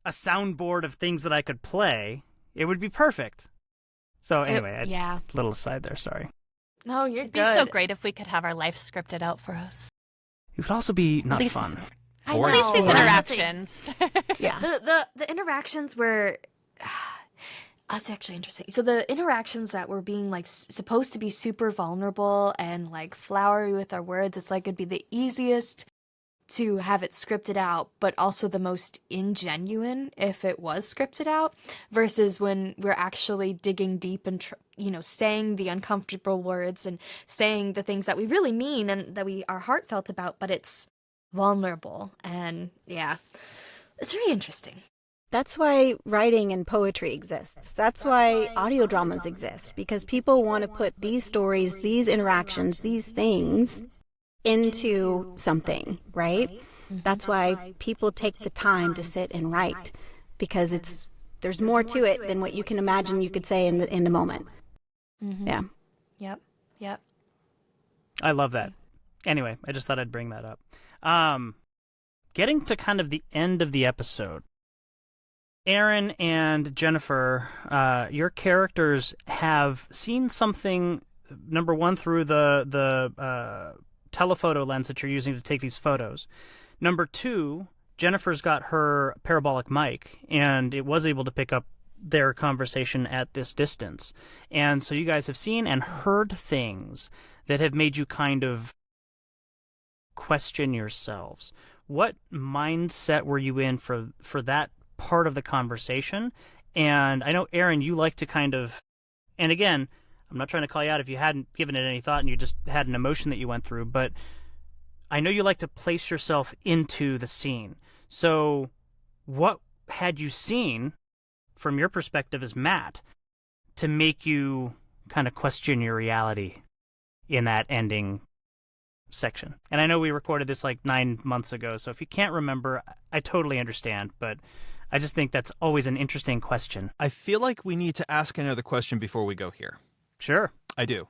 a soundboard of things that I could play, it would be perfect. So anyway, yeah. Little aside there, sorry. No, you're It'd good. be so great if we could have our life scripted out for us. It would also be not least fun. I Or At least these know. interactions. Yeah. The interactions were that's actually interesting. So the interactions that were being like supposed to be super vulnerable and like flowery with our words, it's like it'd be the easiest to have it scripted out, but also the most ingenuine if it was scripted out, versus when we're actually digging deep and saying the uncomfortable words and saying the things that we really mean and that we are heartfelt about, but it's vulnerable. And yeah, it's very interesting. That's why writing and poetry exists. That's why audio dramas exist, because people want to put these stories, these interactions, these things into something, right? That's why people take the time to sit and write, because there's more to it than what you can imagine you could say in the moment. Mm-hmm. Yeah. Yep. I love that. Anyway, I just thought I'd bring that up. Getting to kind of the end of the episode, Aaron and Jennifer, your characters have seen something, number one, through the telephoto lens that you're using to take these photos. Number two, Jennifer's got her parabolic mic, and it was able to pick up their conversation at this distance. And so you guys have seen and heard things that have made you kind of question yourselves. What mindset were you in for that part of the conversation? And I know, Aaron, you like to kind of, and again, I'm not trying to call you out if you hadn't given it any thought and you just had an emotion that you went through, but I know you like to place yourself into the scene. So what had you seen from your perspective as Matt to make you kind of question your reality in that ending section? And I know we recorded this like 9 months ago, so if you can't remember, I totally understand, but I just think that's always an interesting question. I feel like we need to ask another question before we go here. Sure. I do.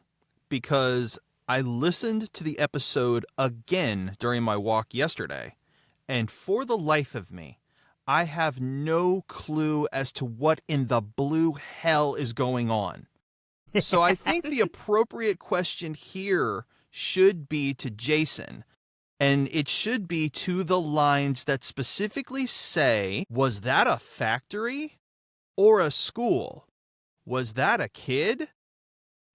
Because I listened to the episode again during my walk yesterday, and for the life of me, I have no clue as to what in the blue hell is going on. So I think the appropriate question here should be to Jason, and it should be to the lines that specifically say, was that a factory or a school? Was that a kid?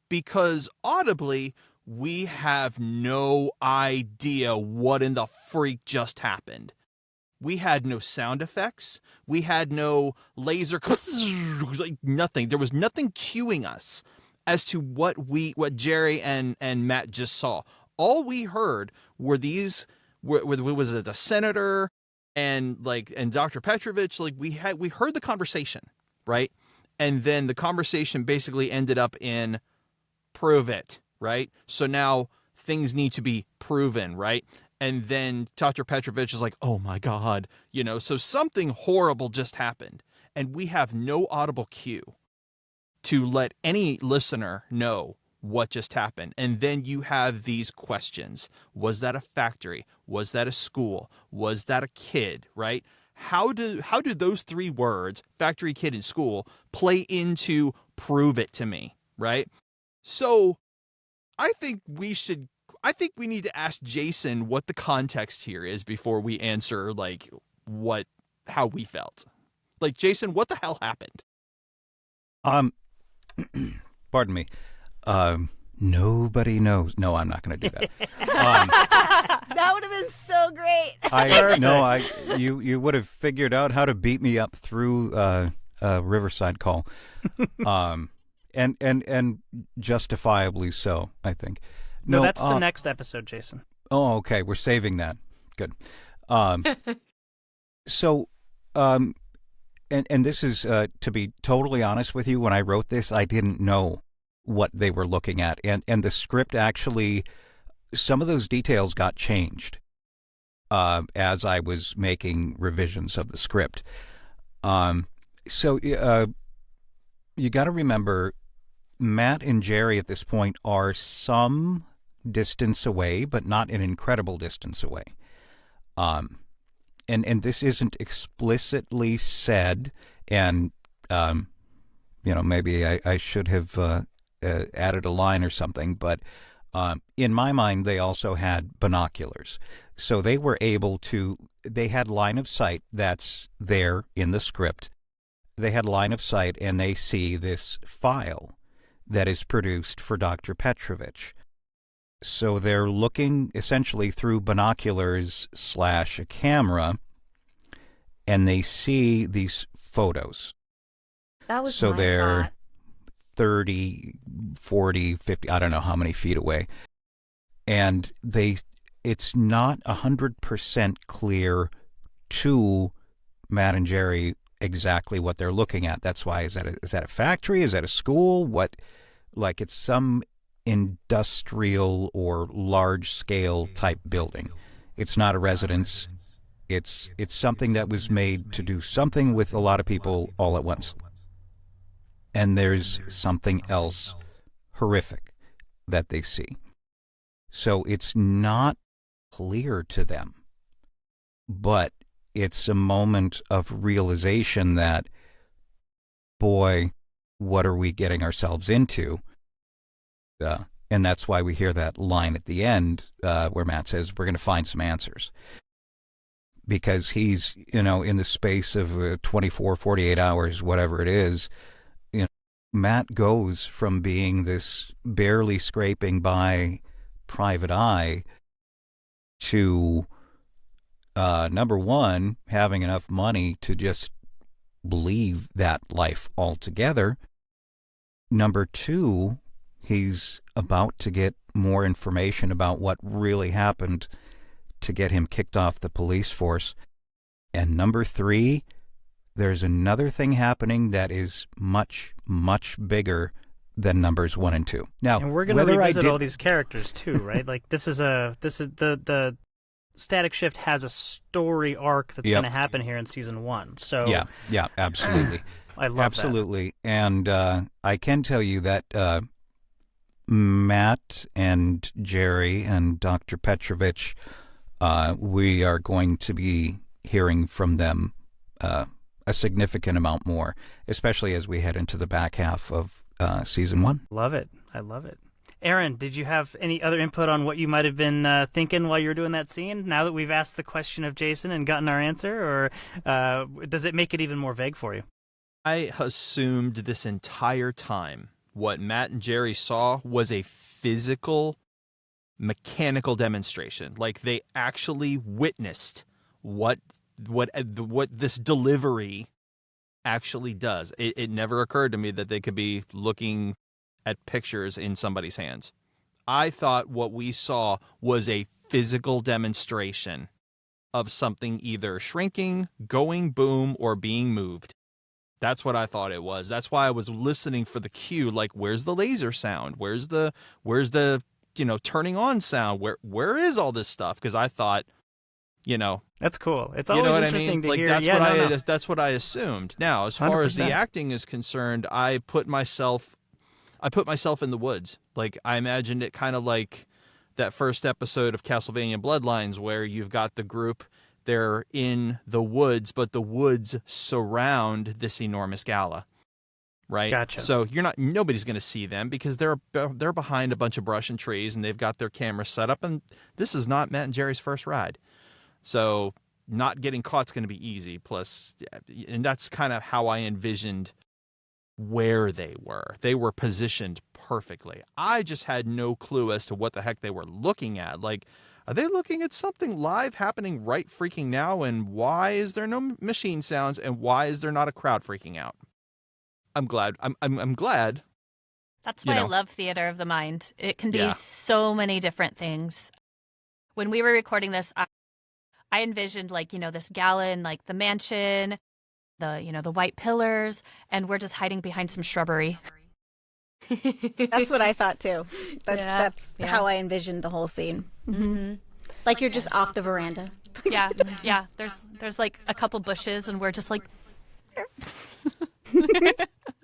Because audibly, we have no idea what in the freak just happened. We had no sound effects. We had no laser, like nothing. There was nothing cueing us as to what Jerry and Matt just saw. All we heard were these. Was it the senator and Dr. Petrovich? Like we heard the conversation, right? And then the conversation basically ended up in prove it, right? So now things need to be proven, right? And then Dr. Petrovich is like, oh my God, so something horrible just happened. And we have no audible cue to let any listener know what just happened. And then you have these questions. Was that a factory? Was that a school? Was that a kid, right? How do those three words, factory, kid, and school, play into prove it to me, right? So I think we need to ask Jason what the context here is before we answer how we felt. Like, Jason, what the hell happened? Pardon me. Nobody knows. No, I'm not going to do that. That would have been so great. You would have figured out how to beat me up through a Riverside call, and justifiably so, I think. No, that's the next episode, Jason. Oh, okay. We're saving that. Good. So, and this is to be totally honest with you. When I wrote this, I didn't know what they were looking at, and the script actually, some of those details got changed as I was making revisions of the script. So you got to remember, Matt and Jerry at this point are some distance away, but not an incredible distance away. and this isn't explicitly said, and maybe I should have added a line or something, but in my mind, they also had binoculars. So they were able to, they had line of sight that's there in the script. They had line of sight, and they see this file that is produced for Dr. Petrovich. So they're looking essentially through binoculars / a camera, and they see these photos. That was so my they're thought. 30, 40, 50, I don't know how many feet away. And it's not 100% clear to Matt and Jerry exactly what they're looking at. That's why, is that a factory? Is that a school? What, like it's some industrial or large scale type building. It's not a residence. It's something that was made to do something with a lot of people all at once. And there's something else horrific that they see. So it's not clear to them, but it's a moment of realization that, boy, what are we getting ourselves into? And that's why we hear that line at the end where Matt says, we're going to find some answers. Because he's, in the space of 24, 48 hours, whatever it is, Matt goes from being this barely scraping by private eye to, number one, having enough money to just leave that life altogether. Number two, he's about to get more information about what really happened to get him kicked off the police force. And number three, there's another thing happening that is much, much bigger than numbers 1 and 2. Now, and we're going to revisit all these characters too, right? Like this is the Static Shift has a story arc that's going to happen here in season 1. So yeah, absolutely. I love absolutely. That. And I can tell you that Matt and Jerry and Dr. Petrovich, we are going to be hearing from them a significant amount more, especially as we head into the back half of season 1. Love it. I love it. Aaron, did you have any other input on what you might have been thinking while you were doing that scene, now that we've asked the question of Jason and gotten our answer, or does it make it even more vague for you? I assumed this entire time what Matt and Jerry saw was a physical, mechanical demonstration. Like they actually witnessed what this delivery actually does. It never occurred to me that they could be looking at pictures in somebody's hands. I thought what we saw was a physical demonstration of something either shrinking, going boom, or being moved. That's what I thought it was. That's why I was listening for the cue, like where's the laser sound? Where's the turning on sound? Where is all this stuff? Because I thought, that's cool. It's always interesting to hear. That's what I assumed. Now, as far 100%. as the acting is concerned, I put myself in the woods. Like I imagined it kind of like that first episode of Castlevania Bloodlines, where you've got the group, they're in the woods, but the woods surround this enormous gala. Right? Gotcha. So nobody's going to see them because they're behind a bunch of brush and trees, and they've got their camera set up, and this is not Matt and Jerry's first ride. So not getting caught's going to be easy. Plus, and that's kind of how I envisioned where they were. They were positioned perfectly. I just had no clue as to what the heck they were looking at. Like, are they looking at something live happening right freaking now? And why is there no machine sounds? And why is there not a crowd freaking out? I'm glad. I'm glad. That's why I love theater of the mind. It can be so many different things. When we were recording this, I envisioned this gala in like the mansion, the white pillars, and we're just hiding behind some shrubbery. That's what I thought too. That's how I envisioned the whole scene. Mm-hmm. Like you're just off the veranda. Yeah. There's like a couple bushes, and we're just like.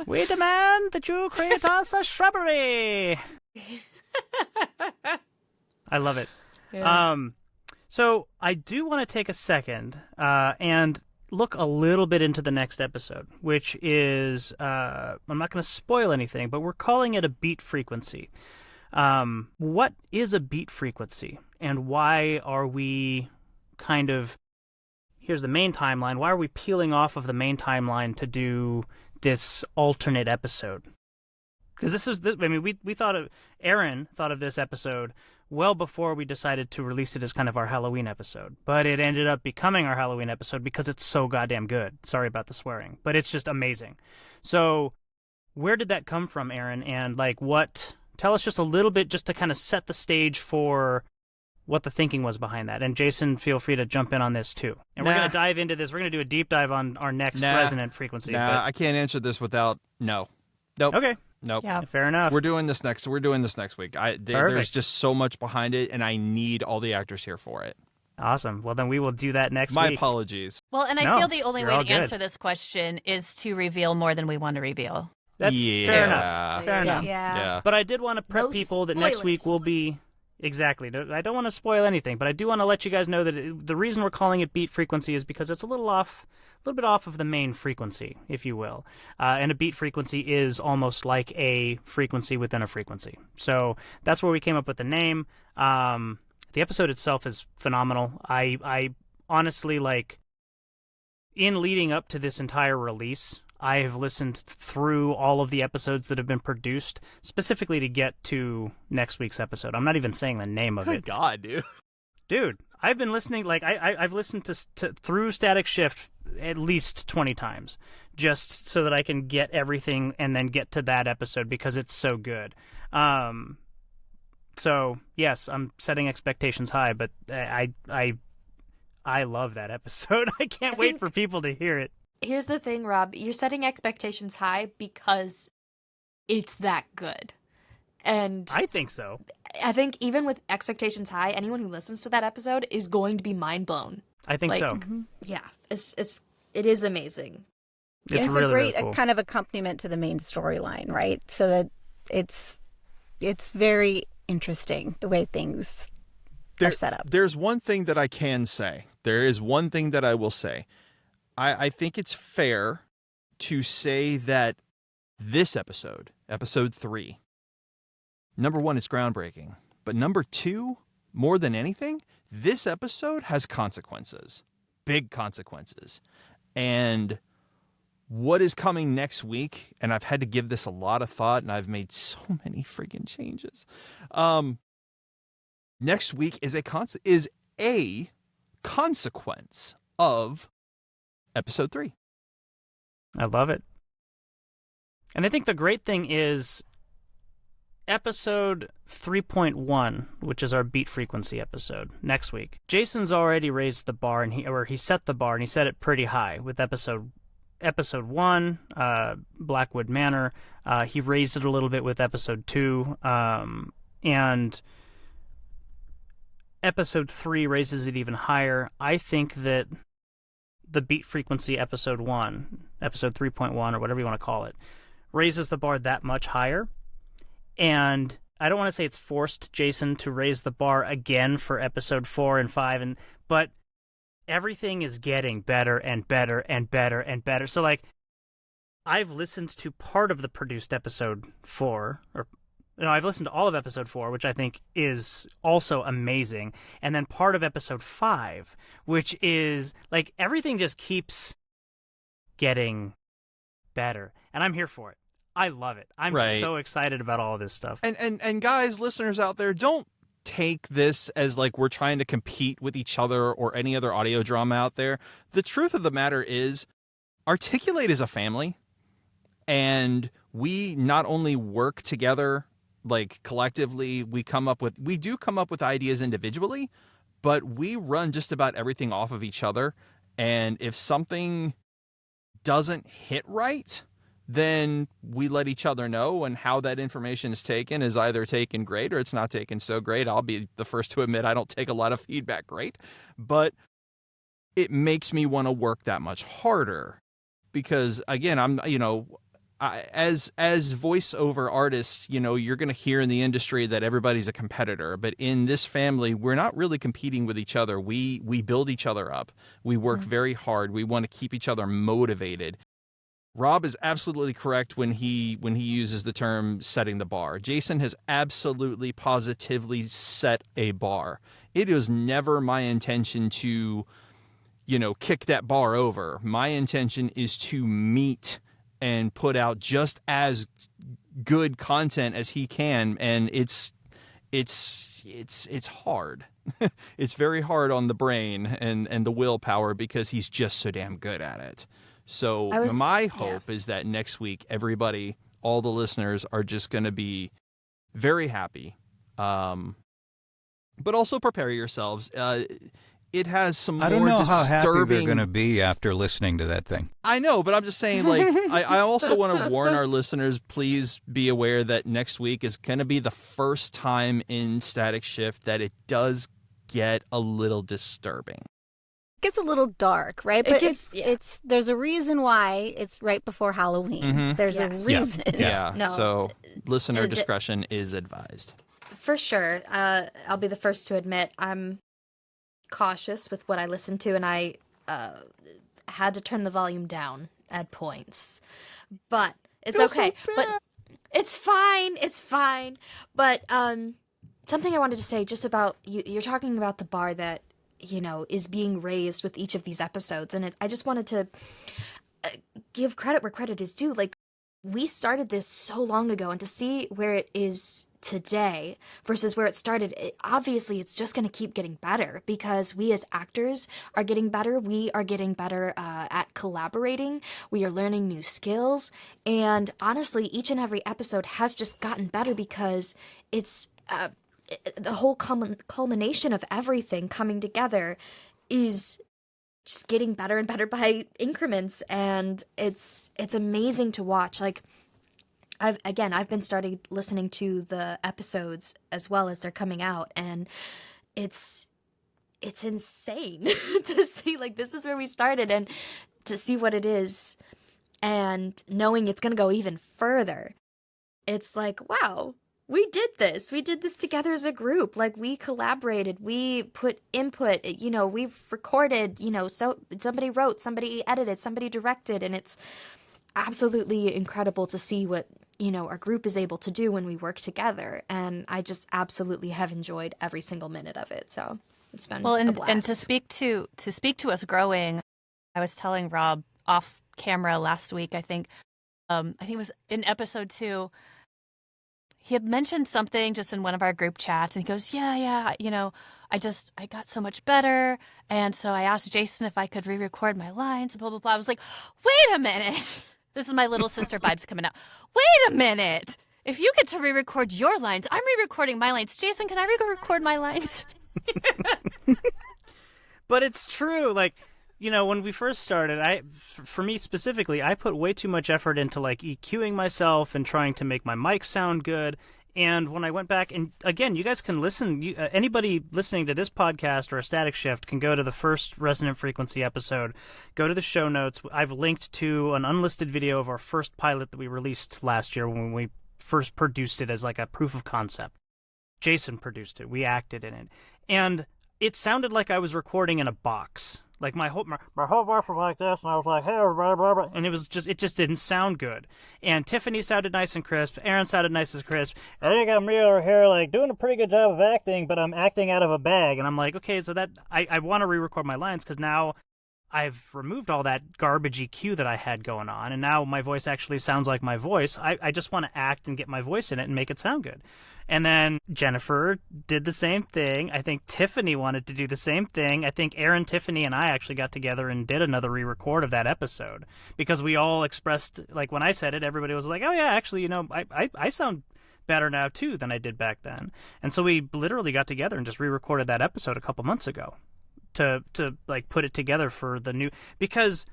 We demand that you create us a shrubbery. I love it. Yeah. So I do want to take a second and look a little bit into the next episode, which is, I'm not going to spoil anything, but we're calling it a beat frequency. What is a beat frequency, and why are we kind of, here's the main timeline, why are we peeling off of the main timeline to do this alternate episode? Because this is, we thought of, Aaron thought of this episode well before we decided to release it as kind of our Halloween episode. But it ended up becoming our Halloween episode because it's so goddamn good. Sorry about the swearing, but it's just amazing. So where did that come from, Aaron? And like tell us just a little bit just to kind of set the stage for what the thinking was behind that. And Jason, feel free to jump in on this too. And we're going to dive into this. We're going to do a deep dive on our next resonant frequency. I can't answer this without Nope. Okay. Nope. Yeah. Fair enough. We're doing this next week. There's just so much behind it, and I need all the actors here for it. Awesome. Well, then we will do that next My week. apologies. Well, and I No, feel the only you're way all to good. answer this question is to reveal more than we want to reveal. That's Yeah. fair enough. Fair enough. Yeah. But I did want to prep No people that next week will spoilers. be... Exactly. I don't want to spoil anything, but I do want to let you guys know that the reason we're calling it beat frequency is because it's a little bit off of the main frequency, if you will. And a beat frequency is almost like a frequency within a frequency. So that's where we came up with the name. The episode itself is phenomenal. I honestly, like, in leading up to this entire release, I have listened through all of the episodes that have been produced specifically to get to next week's episode. I'm not even saying the name of Good it. God, dude. Dude, I've been listening, like, I've listened to through Static Shift at least 20 times just so that I can get everything and then get to that episode because it's so good. So, yes, I'm setting expectations high, but I love that episode. I can't wait think- for people to hear it. Here's the thing, Rob. You're setting expectations high because it's that good. And I think so. I think even with expectations high, anyone who listens to that episode is going to be mind blown. I think Like, so. Yeah, it is amazing. It's It's really, a great really cool. kind of accompaniment to the main storyline, right? So that it's very interesting the way things are set up. There's one thing that I can say. There is one thing that I will say. I think it's fair to say that this episode, episode 3, number 1, it's groundbreaking. But number 2, more than anything, this episode has consequences. Big consequences. And what is coming next week, and I've had to give this a lot of thought, and I've made so many freaking changes. Next week is a consequence of episode 3. I love it. And I think the great thing is episode 3.1, which is our beat frequency episode next week. Jason's already raised the bar, and he set the bar, and he set it pretty high with episode 1, Blackwood Manor. He raised it a little bit with episode 2, and episode 3 raises it even higher. I think that the beat frequency episode 1, episode 3.1, or whatever you want to call it, raises the bar that much higher. And I don't want to say it's forced Jason to raise the bar again for episode 4 and 5, but everything is getting better and better and better and better. So, like, I've listened to part of the produced episode 4, I've listened to all of episode 4, which I think is also amazing, and then part of episode 5, which is, like, everything just keeps getting better, and I'm here for it. I love it. I'm so excited about all of this stuff. And guys, listeners out there, don't take this as like we're trying to compete with each other or any other audio drama out there. The truth of the matter is, Articulate is a family, and we not only work together, like, collectively, we do come up with ideas individually, but we run just about everything off of each other. And if something doesn't hit right, then we let each other know, and how that information is taken is either taken great or it's not taken so great. I'll be the first to admit I don't take a lot of feedback great, but it makes me want to work that much harder because, again, as voiceover artists, you're going to hear in the industry that everybody's a competitor, but in this family, we're not really competing with each other. We build each other up. We work very hard. We want to keep each other motivated. Rob is absolutely correct when he uses the term setting the bar. Jason has absolutely positively set a bar. It was never my intention to, kick that bar over. My intention is to meet and put out just as good content as he can, and it's hard. It's very hard on the brain and the willpower because he's just so damn good at it. So my hope is that next week, everybody, all the listeners, are just going to be very happy. But also prepare yourselves. It has some more disturbing... I don't know how happy they're going to be after listening to that thing. I know, but I'm just saying, I also want to warn our listeners, please be aware that next week is going to be the first time in Static Shift that it does get a little disturbing. Gets a little dark, right? But It gets- there's a reason why it's right before Halloween. Mhm. There's Yes. a reason. Yeah. No. So listener discretion is advised. For sure. I'll be the first to admit I'm cautious with what I listen to, and I had to turn the volume down at points. But it's okay. But it's fine. It's fine. But something I wanted to say just about you're talking about the bar that is being raised with each of these episodes. And I just wanted to give credit where credit is due. Like, we started this so long ago, and to see where it is today versus where it started, obviously it's just going to keep getting better because we as actors are getting better. We are getting better at collaborating. We are learning new skills. And honestly, each and every episode has just gotten better because it's... the whole culmination of everything coming together is just getting better and better by increments, and it's amazing to watch. Like, I've been starting listening to the episodes as well as they're coming out, and it's insane to see, like, this is where we started, and to see what it is, and knowing it's gonna go even further. It's like, wow. We did this. We did this together as a group. Like, we collaborated. We put input. We've recorded. So somebody wrote, somebody edited, somebody directed, and it's absolutely incredible to see what our group is able to do when we work together. And I just absolutely have enjoyed every single minute of it. So it's been a blast. And to speak to us growing, I was telling Rob off camera last week. I think it was in episode 2. He had mentioned something just in one of our group chats, and he goes, yeah, I got so much better, and so I asked Jason if I could re-record my lines, blah, blah, blah. I was like, wait a minute. This is my little sister vibes coming out. Wait a minute. If you get to re-record your lines, I'm re-recording my lines. Jason, can I re-record my lines? But it's true. Like, when we first started, for me specifically, I put way too much effort into like EQing myself and trying to make my mic sound good. And when I went back, and again, you guys can listen. Anybody listening to this podcast or a Static Shift can go to the first Resonant Frequency episode, go to the show notes. I've linked to an unlisted video of our first pilot that we released last year when we first produced it as like a proof of concept. Jason produced it. We acted in it. And it sounded like I was recording in a box. Like my whole voice was like this, and I was like, hey, blah, blah, blah, and it just didn't sound good. And Tiffany sounded nice and crisp. Aaron sounded nice and crisp. I think I'm me over here, like, doing a pretty good job of acting, but I'm acting out of a bag. And I'm like, okay, so that I want to re-record my lines because now I've removed all that garbage EQ that I had going on, and now my voice actually sounds like my voice. I just want to act and get my voice in it and make it sound good. And then Jennifer did the same thing. I think Tiffany wanted to do the same thing. I think Aaron, Tiffany, and I actually got together and did another re-record of that episode because we all expressed, like, when I said it, everybody was like, oh, yeah, actually, I sound better now, too, than I did back then. And so we literally got together and just re-recorded that episode a couple months ago to like, put it together for the new... Because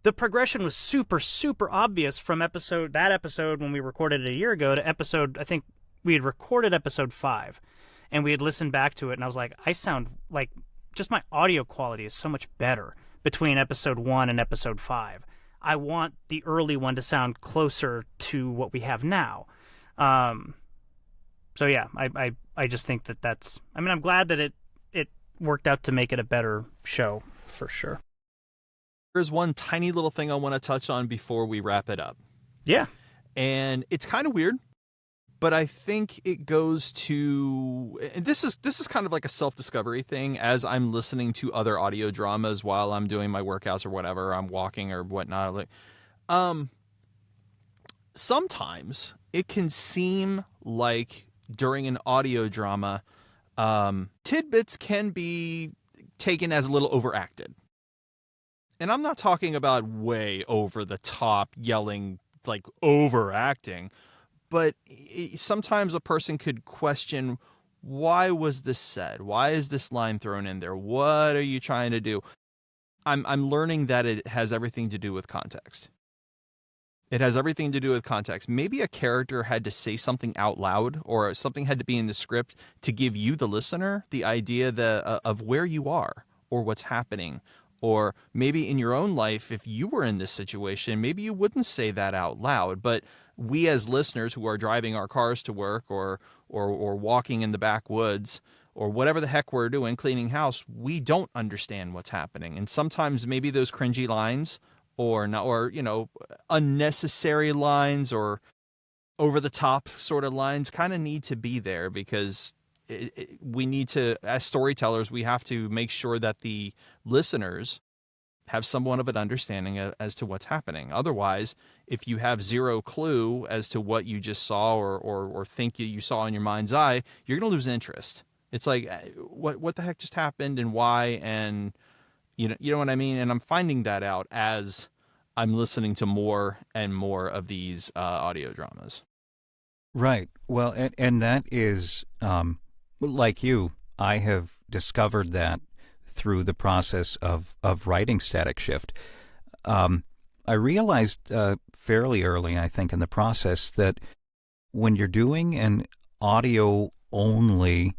the progression was super, super obvious from that episode when we recorded it a year ago to episode, I think... We had recorded episode 5, and we had listened back to it, and I was like, I sound like just my audio quality is so much better between episode 1 and episode 5. I want the early one to sound closer to what we have now. So yeah, I just think that's. I mean, I'm glad that it worked out to make it a better show for sure. There's one tiny little thing I want to touch on before we wrap it up. Yeah. And it's kind of weird, but I think it goes to, and this is kind of like a self-discovery thing as I'm listening to other audio dramas while I'm doing my workouts or whatever, I'm walking or whatnot. Like, sometimes it can seem like during an audio drama, tidbits can be taken as a little overacted. And I'm not talking about way over the top yelling, like overacting, but sometimes a person could question, why was this said? Why is this line thrown in there? What are you trying to do? I'm learning that it has everything to do with context. It has everything to do with context. Maybe a character had to say something out loud, or something had to be in the script to give you, the listener, the idea of where you are or what's happening. Or maybe in your own life, if you were in this situation, maybe you wouldn't say that out loud. But we as listeners who are driving our cars to work or walking in the backwoods or whatever the heck we're doing, cleaning house, we don't understand what's happening. And sometimes maybe those cringy lines or unnecessary lines or over the top sort of lines kind of need to be there, because we need to, as storytellers, we have to make sure that the listeners have somewhat of an understanding as to what's happening. Otherwise, if you have zero clue as to what you just saw or think you saw in your mind's eye, you're going to lose interest. It's like, what the heck just happened and why? And you know what I mean? And I'm finding that out as I'm listening to more and more of these audio dramas. Right. Well, and that is, like you, I have discovered that through the process of writing Static Shift. I realized fairly early, I think, in the process that when you're doing an audio-only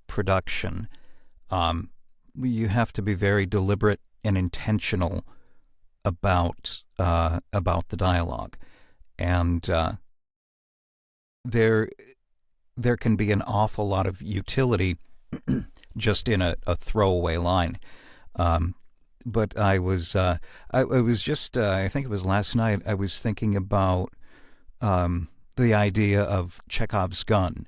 production, you have to be very deliberate and intentional about the dialogue, and there can be an awful lot of utility just in a throwaway line. But I was just I think it was last night, I was thinking about the idea of Chekhov's gun,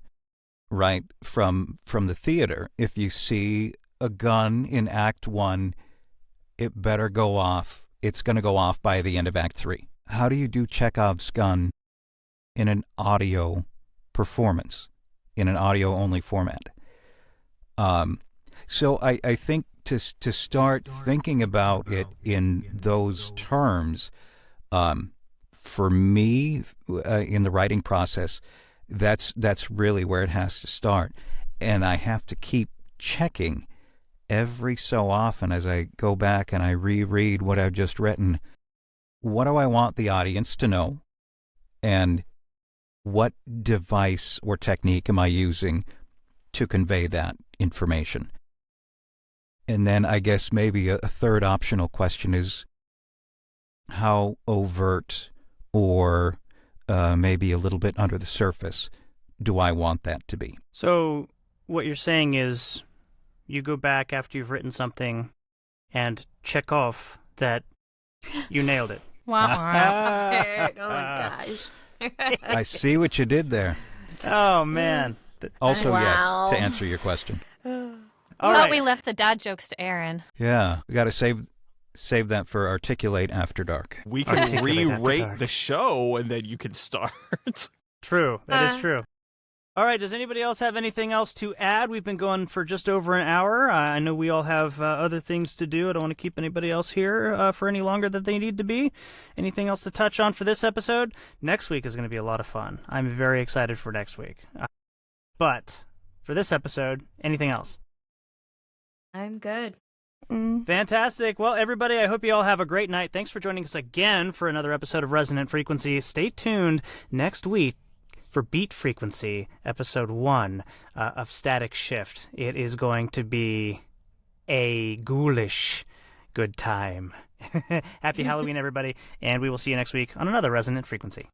right? From the theater. If you see a gun in Act 1, it better go off. It's going to go off by the end of Act 3. How do you do Chekhov's gun in an audio performance, in an audio-only format? So I think to start thinking about it in those terms, for me, in the writing process, that's really where it has to start. And I have to keep checking every so often as I go back and I reread what I've just written. What do I want the audience to know? And what device or technique am I using to convey that information? And then I guess maybe a third optional question is, how overt or maybe a little bit under the surface do I want that to be? So what you're saying is you go back after you've written something and check off that you nailed it. Wow. Oh my gosh. I see what you did there. Oh, man. Also, Wow. yes, to answer your question. All Thought right. we left the dad jokes to Aaron. Yeah, we got to save that for Articulate After Dark. We can Articulate after re-rate dark. the show and then you can start. True. That is true. All right. Does anybody else have anything else to add? We've been going for just over an hour. I know we all have other things to do. I don't want to keep anybody else here for any longer than they need to be. Anything else to touch on for this episode? Next week is going to be a lot of fun. I'm very excited for next week. But for this episode, anything else? I'm good. Fantastic. Well, everybody, I hope you all have a great night. Thanks for joining us again for another episode of Resonant Frequency. Stay tuned next week for Beat Frequency, episode 1 of Static Shift. It is going to be a ghoulish good time. Happy Halloween, everybody, and we will see you next week on another Resonant Frequency.